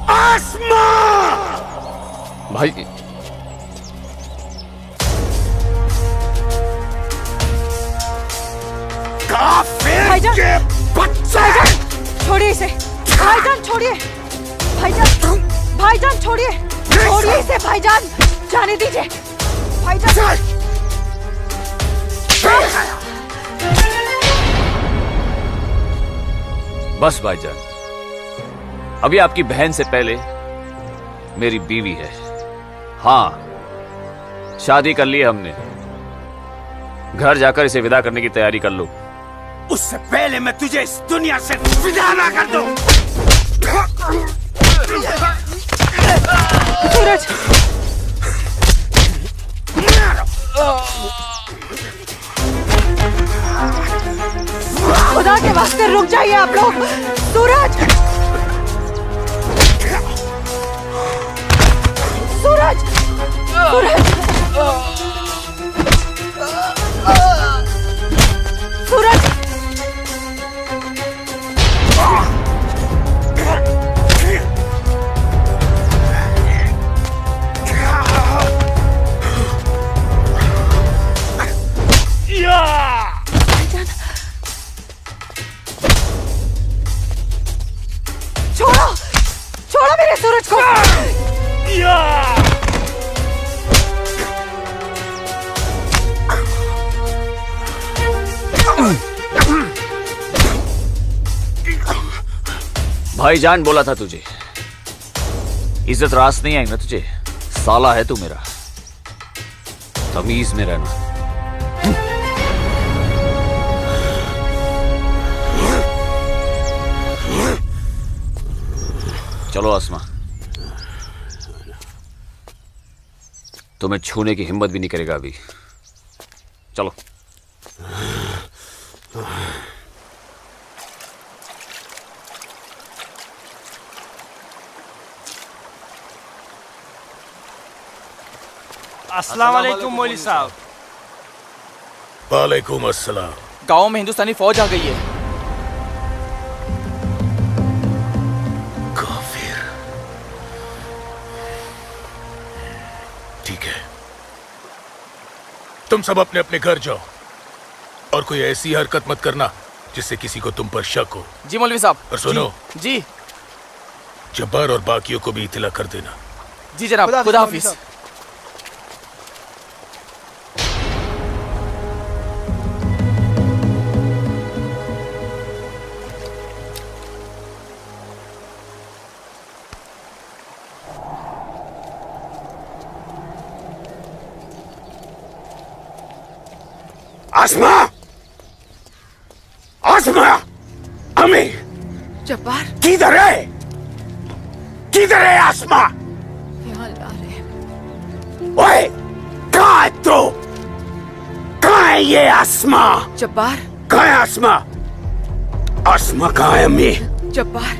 आसमा! भाई, काफिर के बच्चे! छोड़िए इसे भाईजान, छोड़िए भाईजान, भाईजान छोड़िए, छोड़िए इसे भाईजान, जाने दीजिए भाईजान। बस भाईजान, अभी आपकी बहन से पहले मेरी बीवी है। हाँ, शादी कर ली है हमने। घर जाकर इसे विदा करने की तैयारी कर लो। उससे पहले मैं तुझे इस दुनिया से विदा ना कर दूं। सूरज, खुदा के वास्ते रुक जाइए आप लोग। सूरज, सूरज, सूरज, सूरज, छोड़ो, छोड़ो मेरे सूरज को। भाईजान बोला था तुझे, इज्जत रास नहीं आएगी ना तुझे। साला है तू मेरा, तमीज में रहना। चलो आसमा, तुम्हें छूने की हिम्मत भी नहीं करेगा अभी। चलो। अस्सलाम वालेकुम मौलवी साहब। वालेकुम अस्सलाम। गांव में हिंदुस्तानी फौज आ गई है। काफिर। ठीक है, तुम सब अपने अपने घर जाओ और कोई ऐसी हरकत मत करना जिससे किसी को तुम पर शक हो। जी मौलवी साहब। और सुनो जी। जब्बार और बाकियों को भी इत्तला कर देना। जी जनाब, खुदा हाफिज। आसमा, आसमा, अमी, जब्बार किधर है? किधर है आसमा? यहाँ ला रहे। ओए, कहाँ है तू? कहाँ है ये आसमा? जब्बार, कहाँ है आसमा? आसमा कहाँ है अम्मी? जब्बार,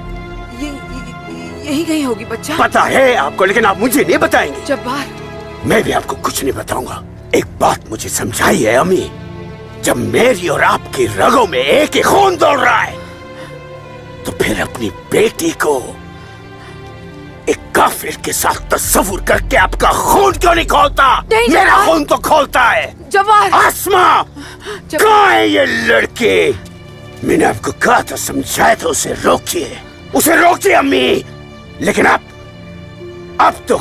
यही कहीं होगी बच्चा। पता है आपको, लेकिन आप मुझे नहीं बताएंगे। जब्बार, मैं भी आपको कुछ नहीं बताऊंगा। एक बात मुझे समझाई है अम्मी, जब मेरी और आपकी रगों में एक ही खून दौड़ रहा है, तो फिर अपनी बेटी को एक काफिर के साथ तस्वुर करके आपका खून क्यों नहीं खोलता? मेरा खून तो खोलता है। जब्बार, आसमा, कहाँ है ये लड़के? मैंने आपको कहा था, समझाया था, उसे रोकिए, उसे रोकिए अम्मी। लेकिन अब तो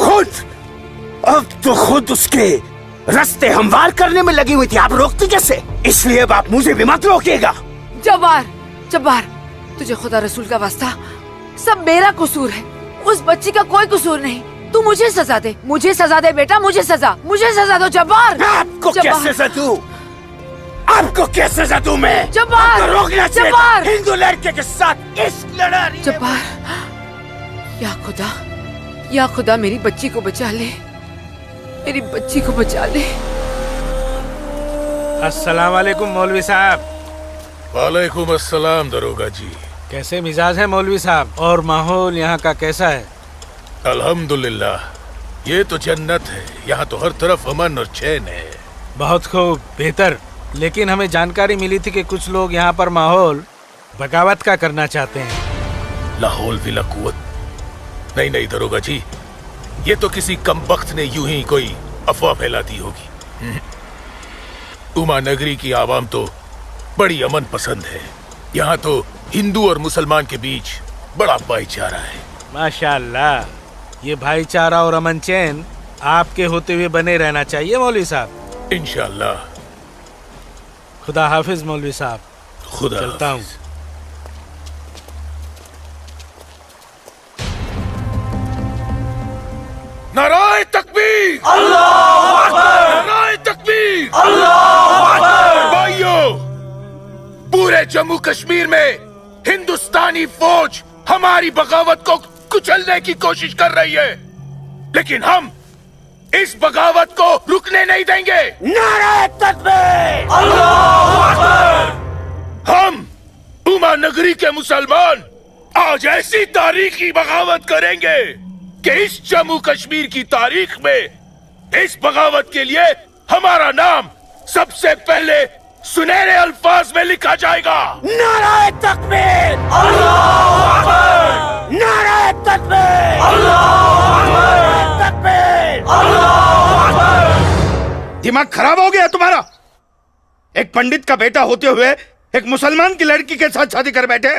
खुद उसके रास्ते हमवार करने में लगी हुई थी। आप रोकती कैसे? इसलिए अब आप मुझे भी मत रोकिएगा। जब्बार, जब्बार, तुझे खुदा रसूल का वास्ता, सब मेरा कसूर है, उस बच्ची का कोई कसूर नहीं। तू मुझे सजा दे, मुझे सजा दे बेटा, मुझे सजा दो। जब्बार, आपको क्या सजा दूं? आपको क्या सजा दूं मैं? जब्बार, आपको रोकना चाहिए था। जब्बार, हिंदू लड़के के साथ इश्क लड़ा रही है। जब्बार, या खुदा मेरी बच्ची को बचा ले, मेरी बच्ची को बचा ले। अस्सलाम वालेकुम मौलवी साहब। वालेकुम अस्सलाम दरोगा जी। कैसे मिजाज है मौलवी साहब, और माहौल यहाँ का कैसा है? अल्हम्दुलिल्लाह, ये तो जन्नत है। यहाँ तो हर तरफ अमन और चैन है। बहुत खूब, बेहतर। लेकिन हमें जानकारी मिली थी कि कुछ लोग यहाँ पर माहौल बगावत का करना चाहते हैं। लाहौल विला कुव्वत। नहीं दरोगा जी, ये तो किसी कमबख्त ने यूं ही कोई अफवाह फैला दी होगी। उमा नगरी की आवाम तो बड़ी अमन पसंद है। यहाँ तो हिंदू और मुसलमान के बीच बड़ा भाईचारा है। माशाअल्लाह, ये भाईचारा और अमन चैन आपके होते हुए बने रहना चाहिए मौलवी साहब। इंशाअल्लाह। खुदा हाफिज मौलवी साहब। खुदा चलता हूँ। नाराए तकबीर, अल्लाहू अकबर, नाराए तकबीर, अल्लाहू अकबर। भाइयों, पूरे जम्मू कश्मीर में हिंदुस्तानी फौज हमारी बगावत को कुचलने की कोशिश कर रही है, लेकिन हम इस बगावत को रुकने नहीं देंगे। नाराए तकबीर, अल्लाहू अकबर। हम उमा नगरी के मुसलमान आज ऐसी तारीखी बगावत करेंगे कि इस जम्मू कश्मीर की तारीख में इस बगावत के लिए हमारा नाम सबसे पहले सुनहरे अल्फाज में लिखा जाएगा। नाराए तकबीर, अल्लाहू अकबर, नाराए तकबीर, अल्लाहू अकबर, तकबीर, अल्लाहू अकबर। दिमाग खराब हो गया तुम्हारा? एक पंडित का बेटा होते हुए एक मुसलमान की लड़की के साथ शादी कर बैठे।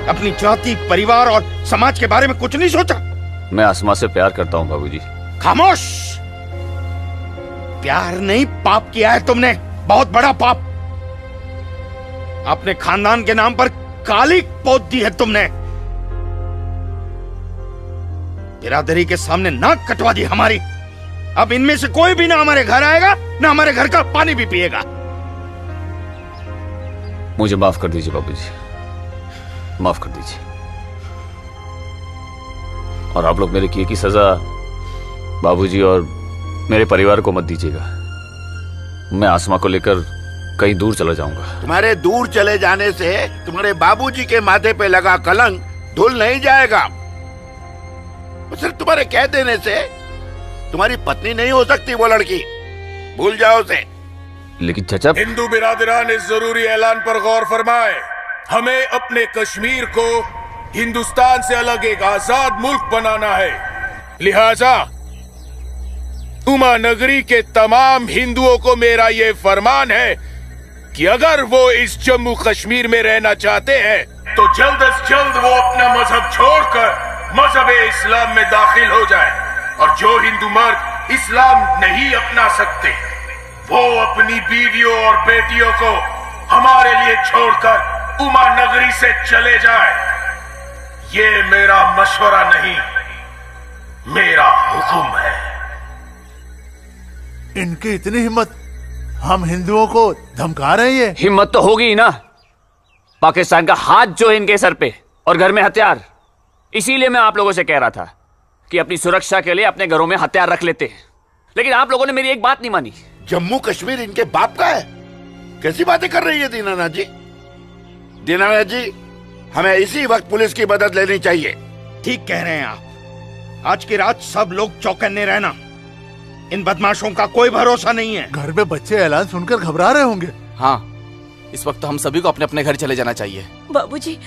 अपनी जाति, परिवार और समाज के बारे में कुछ नहीं सोचा? मैं आसमा से प्यार करता हूँ बाबूजी। खामोश। प्यार नहीं, पाप किया है तुमने, बहुत बड़ा पाप। अपने खानदान के नाम पर काली पोत दी है तुमने। बिरादरी के सामने नाक कटवा दी हमारी। अब इनमें से कोई भी ना हमारे घर आएगा, ना हमारे घर का पानी भी पिएगा। मुझे माफ कर दीजिए बाबूजी, माफ कर दीजिए। और आप लोग मेरे किए की सजा बाबूजी और मेरे परिवार को मत दीजिएगा। मैं आसमा को लेकर कहीं दूर चला जाऊंगा। तुम्हारे दूर चले जाने से तुम्हारे बाबूजी के माथे पे लगा कलंक धुल नहीं जाएगा। सिर्फ तुम्हारे कह देने से तुम्हारी पत्नी नहीं हो सकती वो लड़की, भूल जाओ उसे। लेकिन चचा, हिंदू बिरादरान इस जरूरी ऐलान पर गौर फरमाए। हमें अपने कश्मीर को हिंदुस्तान से अलग एक आजाद मुल्क बनाना है। लिहाजा उमा नगरी के तमाम हिंदुओं को मेरा ये फरमान है कि अगर वो इस जम्मू कश्मीर में रहना चाहते हैं तो जल्द से जल्द वो अपना मजहब छोड़कर मजहब इस्लाम में दाखिल हो जाए, और जो हिंदू मर्द इस्लाम नहीं अपना सकते वो अपनी बीवियों और बेटियों को हमारे लिए छोड़कर उमा नगरी से चले जाए। ये मेरा मशवरा नहीं, मेरा हुक्म है। इनकी इतनी हिम्मत, हम हिंदुओं को धमका रहे हैं। हिम्मत तो होगी ही ना। पाकिस्तान का हाथ जो है इनके सर पे और घर में हथियार। इसीलिए मैं आप लोगों से कह रहा था कि अपनी सुरक्षा के लिए अपने घरों में हथियार रख लेते, लेकिन आप लोगों ने मेरी एक बात नहीं मानी। जम्मू कश्मीर इनके बाप का है? कैसी बातें कर रही है दीनानाथ जी? दीनानाथ जी, हमें इसी वक्त पुलिस की मदद लेनी चाहिए। ठीक कह रहे हैं आप। आज की रात सब लोग चौकन्ने रहना। इन बदमाशों का कोई भरोसा नहीं है। घर में बच्चे ऐलान सुनकर घबरा रहे होंगे। हाँ, इस वक्त तो हम सभी को अपने अपने घर चले जाना चाहिए। बाबूजी,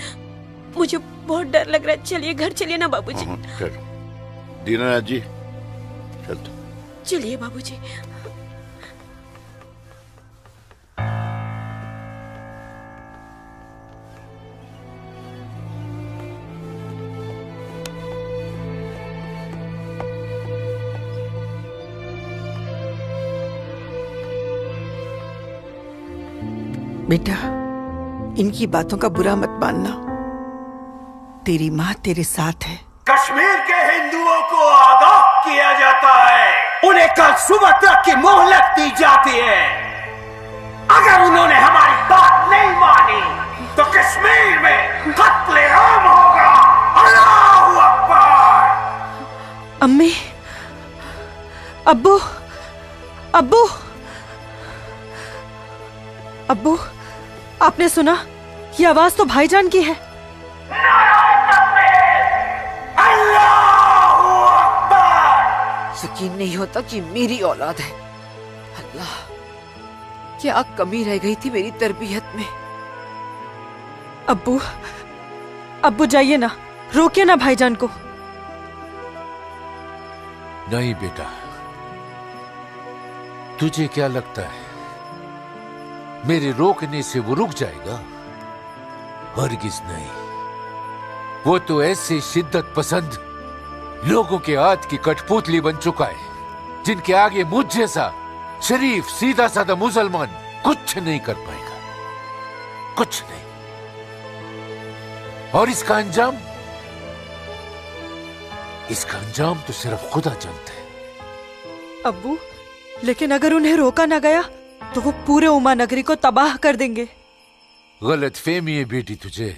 मुझे बहुत डर लग रहा है। चलिए घर चलिए ना बाबूजी। दीनानाथ जी, चलिए बाबूजी। बेटा, इनकी बातों का बुरा मत मानना। तेरी माँ तेरे साथ है। कश्मीर के हिंदुओं को आगाह किया जाता है, उन्हें कल सुबह तक की मोहलत दी जाती है। अगर उन्होंने हमारी बात नहीं मानी तो कश्मीर में कत्ले-आम होगा। अल्लाहू अकबर। अम्मी, अब्बू, अब्बू, अब्बू, आपने सुना? ये आवाज तो भाईजान की है। यकीन नहीं होता कि मेरी औलाद है। अल्लाह, क्या कमी रह गई थी मेरी तरबियत में। अब्बू, अब्बू जाइए ना, रोकिए ना भाईजान को। नहीं बेटा, तुझे क्या लगता है मेरे रोकने से वो रुक जाएगा? हरगिज नहीं। वो तो ऐसे शिद्दत पसंद लोगों के हाथ की कठपुतली बन चुका है, जिनके आगे मुझ जैसा शरीफ सीधा साधा मुसलमान कुछ नहीं कर पाएगा, कुछ नहीं। और इसका अंजाम तो सिर्फ खुदा जानता है। अब्बू, लेकिन अगर उन्हें रोका ना गया तो वो पूरे उमा नगरी को तबाह कर देंगे। गलत फहमी है बेटी तुझे।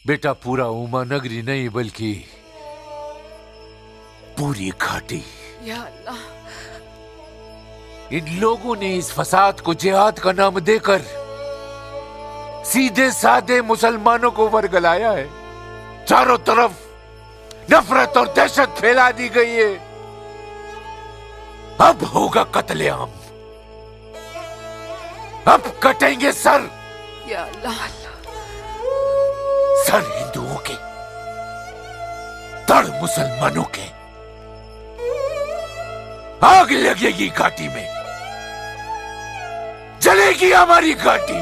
बेटा, पूरा उमा नगरी नहीं बल्कि पूरी घाटी। या अल्लाह, इन लोगों ने इस फसाद को जिहाद का नाम देकर सीधे साधे मुसलमानों को वर्गलाया है। चारों तरफ नफरत और दहशत फैला दी गई है। अब होगा कत्लेआम, अब कटेंगे सर। या अल्लाह, सर हिंदुओं के, धड़ मुसलमानों के। आग लगेगी घाटी में, जलेगी हमारी घाटी।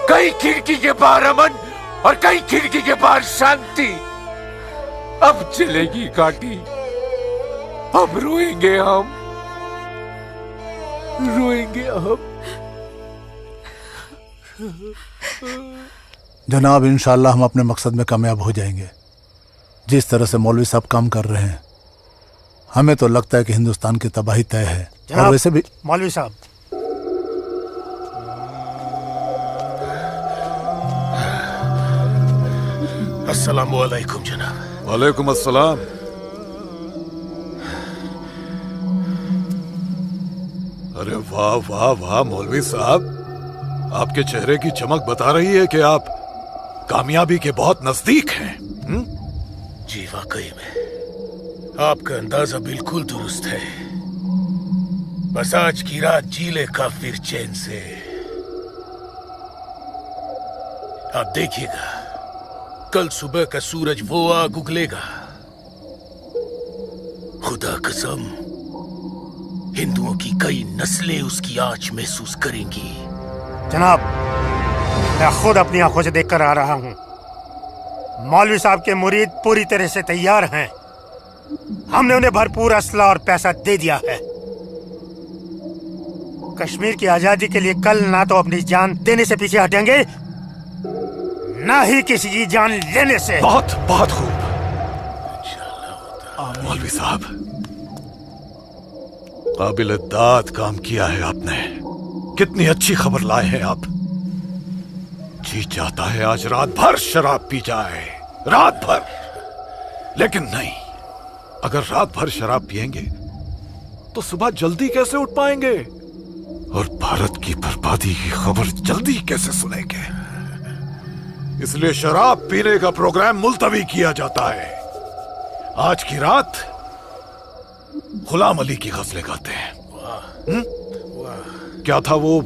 कई खिड़की के बाहर अमन और कई खिड़की के बाहर शांति। अब जलेगी घाटी, अब रोएंगे हम, रोएंगे हम। जनाब, इंशाल्लाह हम अपने मकसद में कामयाब हो जाएंगे। जिस तरह से मौलवी साहब काम कर रहे हैं, हमें तो लगता है कि हिंदुस्तान की तबाही तय है। और वैसे भी मौलवी साहब, अस्सलामु अलैकुम जनाब। वालेकुम अस्सलाम। अरे वाह वाह वाह मौलवी साहब, आपके चेहरे की चमक बता रही है कि आप कामयाबी के बहुत नजदीक हैं। जी वाकई में आपका अंदाजा बिल्कुल दुरुस्त है। बस आज की रात जी ले काफिर चैन से। आप देखिएगा, कल सुबह का सूरज वो आग उगलेगा। खुदा कसम, हिंदुओं की कई नस्लें उसकी आंच महसूस करेंगी। जनाब, मैं खुद अपनी आंखों से देखकर आ रहा हूँ। मौलवी साहब के मुरीद पूरी तरह से तैयार हैं। हमने उन्हें भरपूर असला और पैसा दे दिया है। कश्मीर की आजादी के लिए कल ना तो अपनी जान देने से पीछे हटेंगे, ना ही किसी की जान लेने से। बहुत बहुत खूब मौलवी साहब, काबिल दाद काम किया है आपने। कितनी अच्छी खबर लाए हैं आप। जी चाहता है आज रात भर शराब पी जाए, रात भर। लेकिन नहीं, अगर रात भर शराब पिएंगे तो सुबह जल्दी कैसे उठ पाएंगे और भारत की बर्बादी की खबर जल्दी कैसे सुनेंगे। इसलिए शराब पीने का प्रोग्राम मुलतवी किया जाता है। आज की रात गुलाम अली की गजलें गाते हैं। क्या था वो?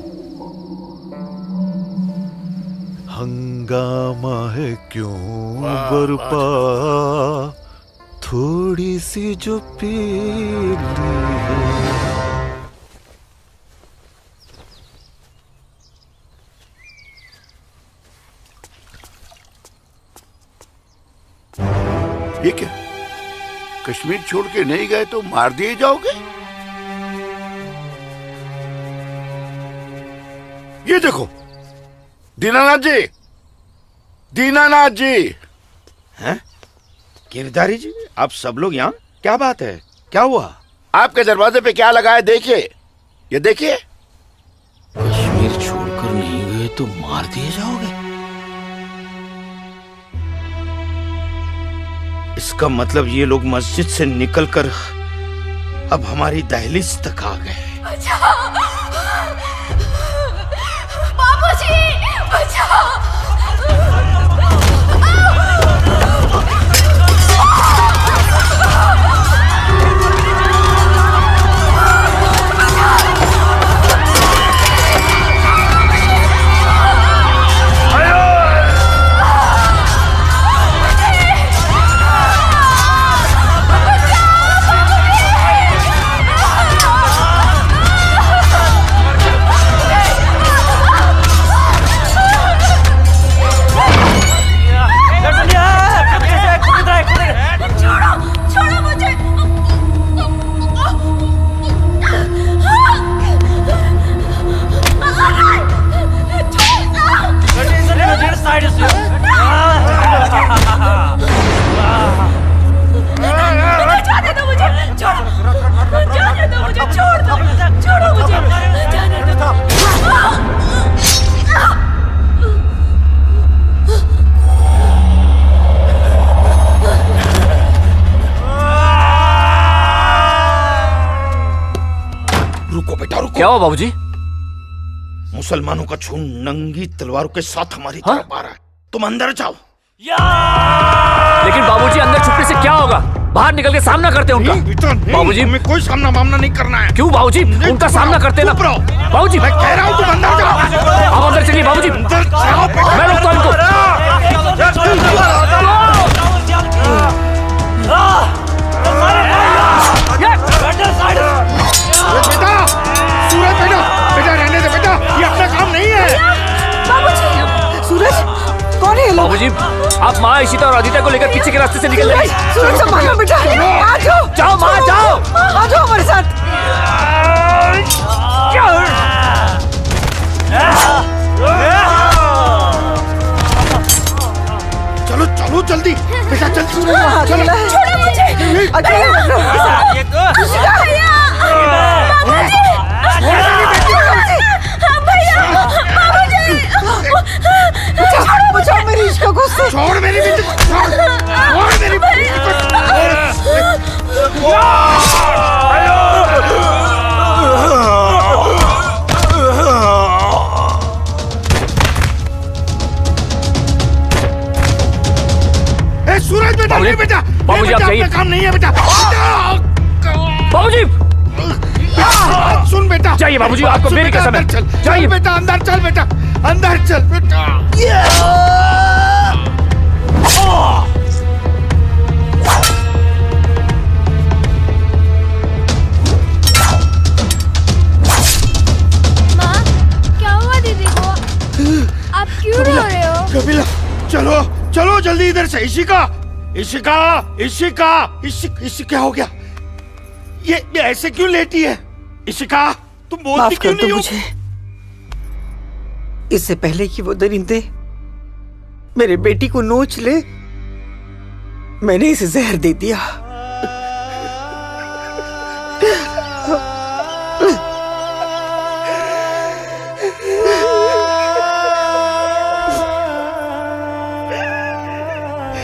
हंगामा है क्यों बरपा, थोड़ी सी जो पी ली है। ये क्या? कश्मीर छोड़ के नहीं गए तो मार दिए जाओगे? ये देखो दीनानाथ जी, दीनानाथ जी। हैं? गिरधारी जी, आप सब लोग यहाँ? क्या बात है, क्या हुआ? आपके दरवाजे पे क्या लगा है देखिए, ये देखिए। कश्मीर छोड़कर नहीं गए तो मार दिए जाओगे? इसका मतलब ये लोग मस्जिद से निकलकर अब हमारी दहलीज तक आ गए। बाबूजी, बचाओ! क्या हुआ बाबूजी? मुसलमानों का झुंड नंगी तलवारों के साथ हमारी तरफ आ रहा है। तुम अंदर जाओ। लेकिन बाबूजी, अंदर छुपने से क्या होगा? बाहर निकल के सामना करते हैं उनका। बाबूजी, हमें कोई सामना वामना नहीं करना है। क्यों बाबूजी? उनका सामना करते ना। बाबूजी, मैं कह रहा हूँ तुम अंदर जाओ। आप अंदर चलिए बाबूजी। अंदर जाओ। मैं रोकता हूं इनको। बेटा, सूरज बेटा, बेटा रहने दे बेटा, ये अपना काम नहीं है। बाबूजी, सूरज कौन है ये लोग? बाबूजी, आप माँ इशिता और आदित्य को लेकर पीछे के रास्ते से निकल जाइए। सूरज संभालो बेटा, आ जाओ। जाओ माँ, जाओ। आ जाओ हमारे साथ। चलो चलो जल्दी बेटा, जल्दी चलो। छोड़ो मुझे। बचाओ मेरी इश्क को से। छोड़ मेरी बेटी को, छोड़ मेरी बेटी को। सूरज बेटा, नहीं बेटा, बाबूजी आप जाइए। काम नहीं है बेटा। बाबूजी सुन बेटा, जाइए बाबूजी, आपको मेरे कसम है। जाइए बेटा, अंदर चल बेटा, अंदर चल बेटा। माँ, क्या हुआ दीदी को? आप क्यों रो रहे हो? कपिला, चलो चलो जल्दी इधर से। इशिका, इशिका, इशिका, इशिका क्या हो गया? ये ऐसे क्यों लेटी है? इशिका, तुम बोलती क्यों नहीं हो? मुझे इससे पहले कि वो दरिंदे मेरे बेटी को नोच ले, मैंने इसे जहर दे दिया।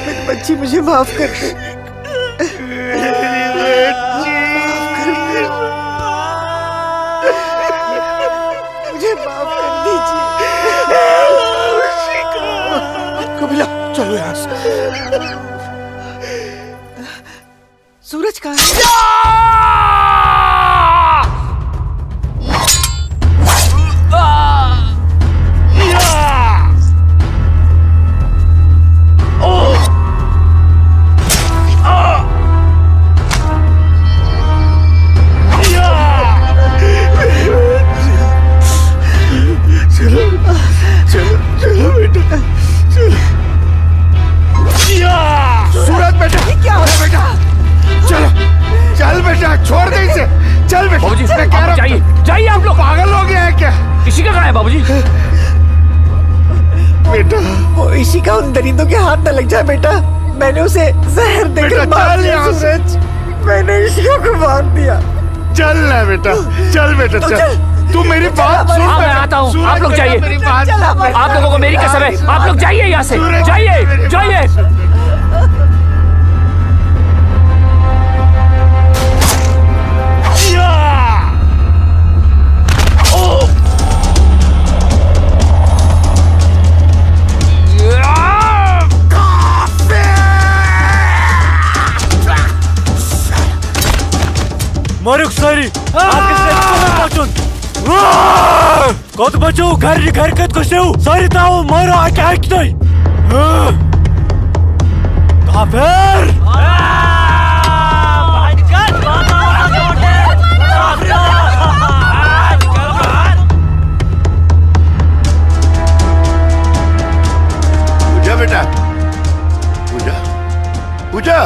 मेरी बच्ची, मुझे माफ कर दे। मुझे माफ कर दीजिए। कपिला, चलो यहाँ से। सूरज कहाँ है? चलो चलो चलो बेटा, चलो। सूरज बेटा, क्या हो रहा बेटा? चलो चल बेटा, छोड़ दे इसे। चल बेटा। बाबूजी, मैं कह रहा हूं, जाइए जाइए आप लोग। पागल हो गया है क्या? इशिका कहाँ है बाबूजी? बेटा, वो इशिका उन दरिंदों के हाथ न लग जाए बेटा। मैंने उसे जहर देकर मार दिया सूरज। मैंने इशिका को मार दिया। चल ना बेटा, चल बेटा, चल। तू मेरी बात सुन। मैं आता हूँ, आप लोग जाइए। आप लोगों को मेरी कसम है, आप लोग जाइए यहाँ से। जाइए जाइए। मारुक सारी कत बचो घर घर कत कसे सारी ताओ मारो आके हट नहीं काफिर पूजा बेटा, पूजा, पूजा।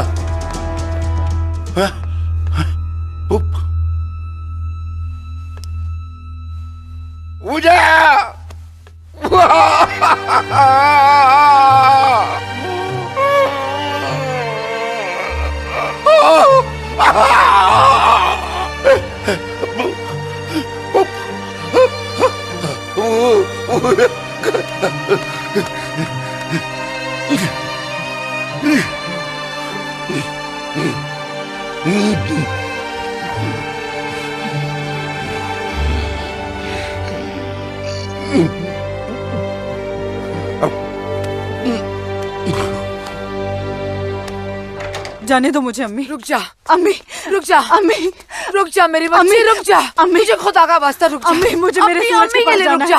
पूजा, जाने दो मुझे अम्मी। रुक जा अम्मी, रुक जा अम्मी, रुक जा मेरी बच्ची, रुक जा अम्मी, मुझे खुदा का वास्ता रुक जा अम्मी, मुझे मेरे सूरज के पास जाना है।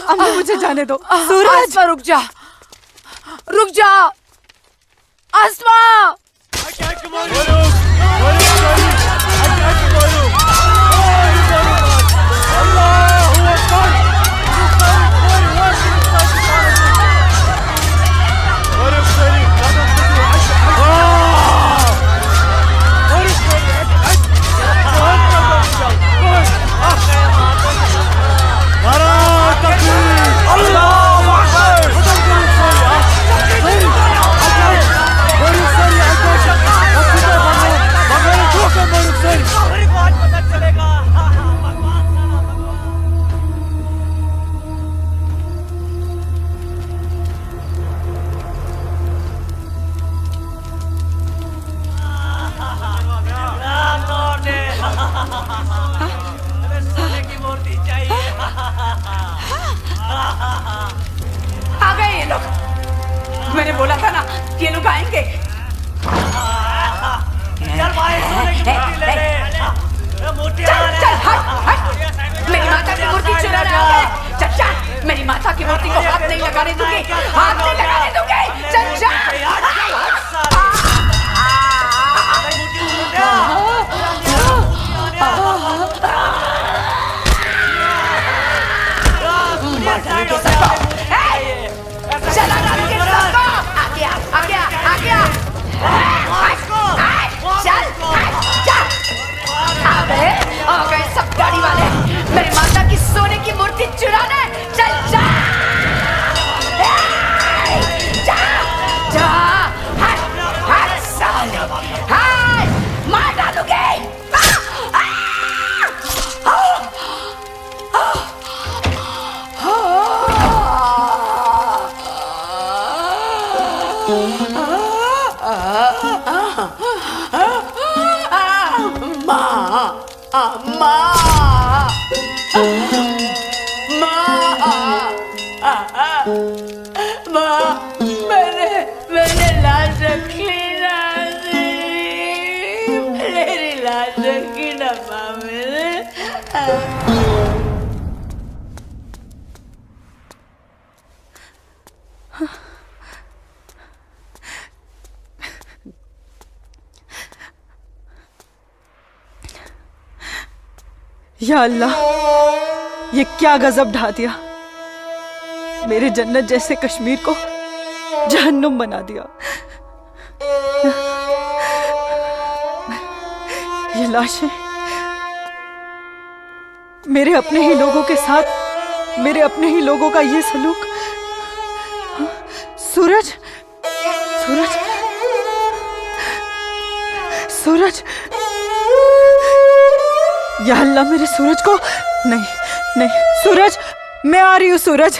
अम्मी मुझे जाने दो। सूरज, रुक जा, रुक जा आसमा। आ गए ये लोग। मैंने बोला था ना ये लोग आएंगे। चल चल हट हट। मेरी माता की मूर्ति चुरा रहा है। चल चल, मेरी माता की मूर्ति को हाथ नहीं लगाने दूंगी, हाथ नहीं लगाने दूंगी। चल चल। चला डाल के सबको। आ गया मैंने लाश रखी ना, मेरी लाश रखी ना माँ मेरे। या अल्लाह, ये क्या गजब ढा दिया। मेरे जन्नत जैसे कश्मीर को जहन्नुम बना दिया। ये लाशें मेरे अपने ही लोगों के साथ, मेरे अपने ही लोगों का ये सलूक। सूरज, सूरज, सूरज, या अल्लाह मेरे सूरज को। नहीं नहीं सूरज, मैं आ रही हूँ सूरज।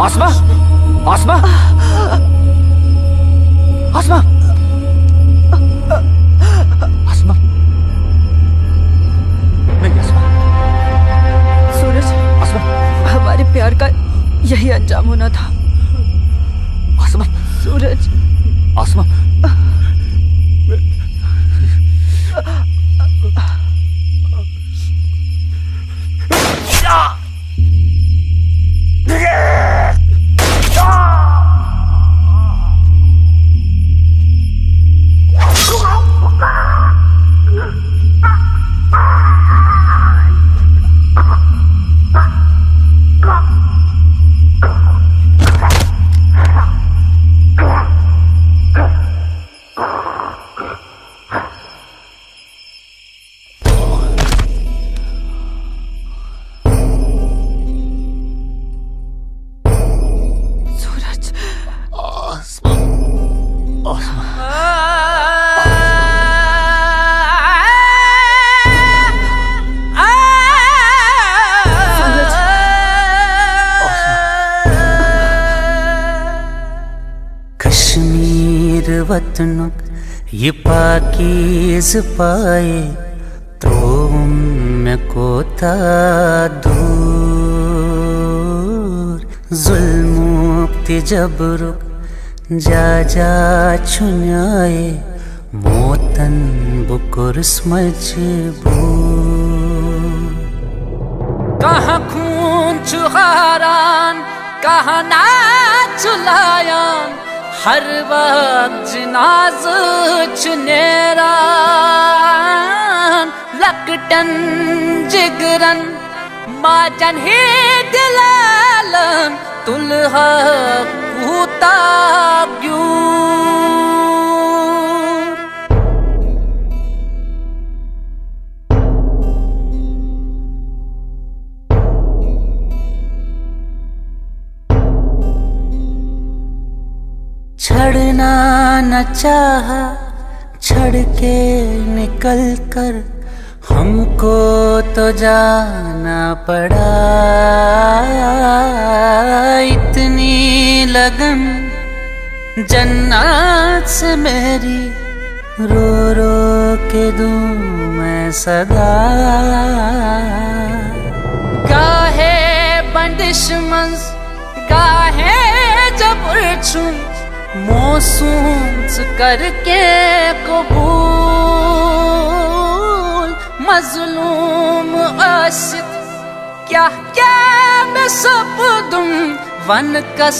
आसमा, आसमा, आसमा, आसमा, नहीं आसमा। सूरज, आसमा, हमारे प्यार का यही अंजाम होना था। आसमा, सूरज, आसमा, वतनों ये पाकीज़ पाए तो मैं कोता दूर जुल्मुक्ति जबरुक जा जा छुन्याए मोतन बुकुर्स मजबूर कहाँ खून चुहारान कहाँ नाच लायान हर वक्त जिनाज चुनेरान लकटन जिगरन माजन ही दिलालन तुलहा कूता क्यों छड़ना न चाहा छड़ के निकल कर हमको तो जाना पड़ा इतनी लगन जन्नत से मेरी रो रो के दूं मैं सदा गाहे बंदिश मंज गाहे जब उलझूं मौसूम करके कबूल मजलूम आशिक क्या क्या मैं सब तुम वन कस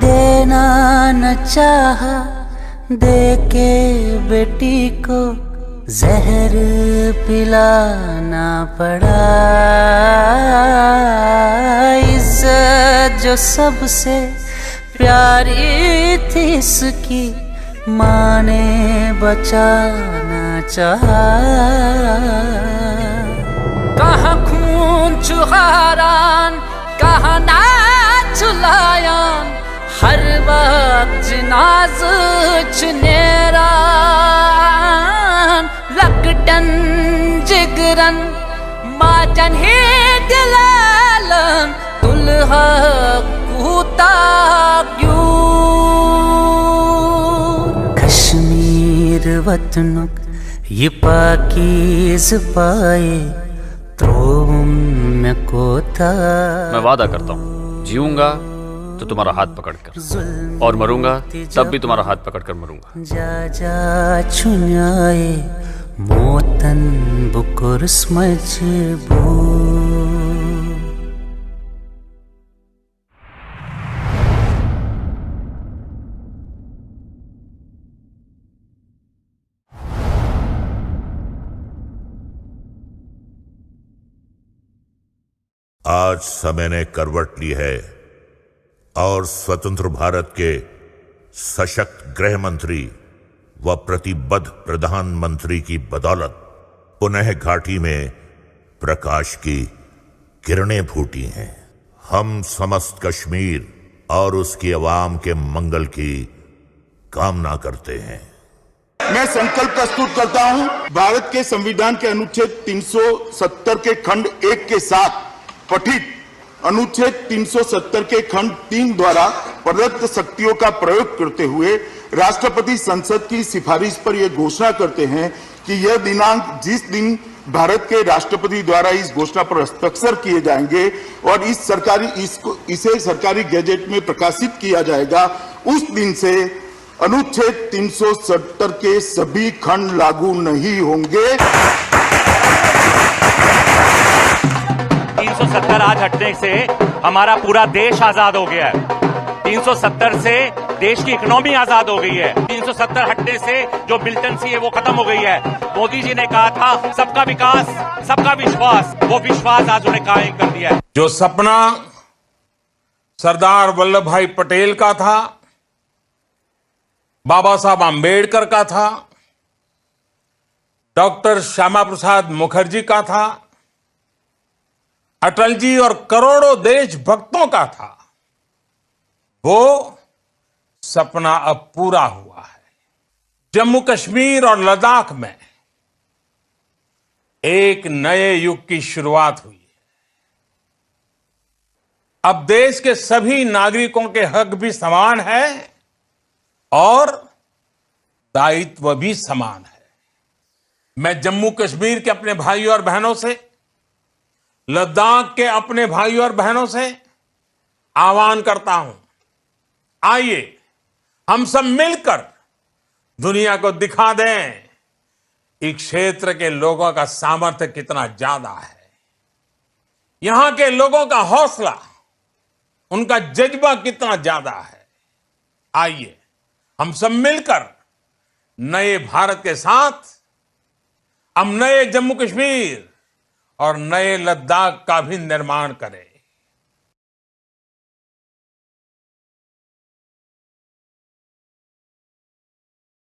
देना न चाहा दे के बेटी को जहर पिलाना पड़ा। इज्जत जो सबसे प्यारी थी इसकी माँ ने बचाना चाहा। कहाँ खून चुहारान कहाँ नाच लायान हर वक्त नाज चुनेरान लकटन जिगरन माजन ही दिलालन दुल्हा कूता क्यों। कश्मीर वतनुक ये पाकीज़ पाए तो मैं कोता। मैं वादा करता हूँ जीऊंगा तो तुम्हारा हाथ पकड़कर और मरूंगा तब भी तुम्हारा हाथ पकड़कर मरूंगा। जा जा छुन्याए मोतन बुकुर मजबूर। आज समय ने करवट ली है और स्वतंत्र भारत के सशक्त गृह मंत्री व प्रतिबद्ध प्रधानमंत्री की बदौलत पुनः घाटी में प्रकाश की किरणें फूटी हैं। हम समस्त कश्मीर और उसकी आवाम के मंगल की कामना करते हैं। मैं संकल्प प्रस्तुत करता हूं भारत के संविधान के अनुच्छेद 370 के खंड 1 के साथ पठित अनुच्छेद 370 के खंड 3 द्वारा प्रदत्त शक्तियों का प्रयोग करते हुए राष्ट्रपति संसद की सिफारिश पर यह घोषणा करते हैं कि यह दिनांक जिस दिन भारत के राष्ट्रपति द्वारा इस घोषणा पर हस्ताक्षर किए जाएंगे और इसे सरकारी गैजेट में प्रकाशित किया जाएगा, उस दिन से अनुच्छेद 370 के सभी खंड लागू नहीं होंगे। 370 आज हटने से हमारा पूरा देश आजाद हो गया है। 370 से देश की इकोनॉमी आजाद हो गई है। 370 हटने से जो मिलिटेंसी है वो खत्म हो गई है। मोदी जी ने कहा था सबका विकास सबका विश्वास, वो विश्वास आज उन्हें कायम कर दिया है। जो सपना सरदार वल्लभ भाई पटेल का था, बाबा साहब आम्बेडकर का था, डॉक्टर श्यामा प्रसाद मुखर्जी का था, अटल जी और करोड़ों देशभक्तों का था, वो सपना अब पूरा हुआ है। जम्मू कश्मीर और लद्दाख में एक नए युग की शुरुआत हुई है। अब देश के सभी नागरिकों के हक भी समान है और दायित्व भी समान है। मैं जम्मू कश्मीर के अपने भाइयों और बहनों से, लद्दाख के अपने भाइयों और बहनों से आह्वान करता हूं, आइए हम सब मिलकर दुनिया को दिखा दें इस क्षेत्र के लोगों का सामर्थ्य कितना ज्यादा है, यहां के लोगों का हौसला, उनका जज्बा कितना ज्यादा है। आइए हम सब मिलकर नए भारत के साथ हम नए जम्मू कश्मीर और नए लद्दाख का भी निर्माण करें।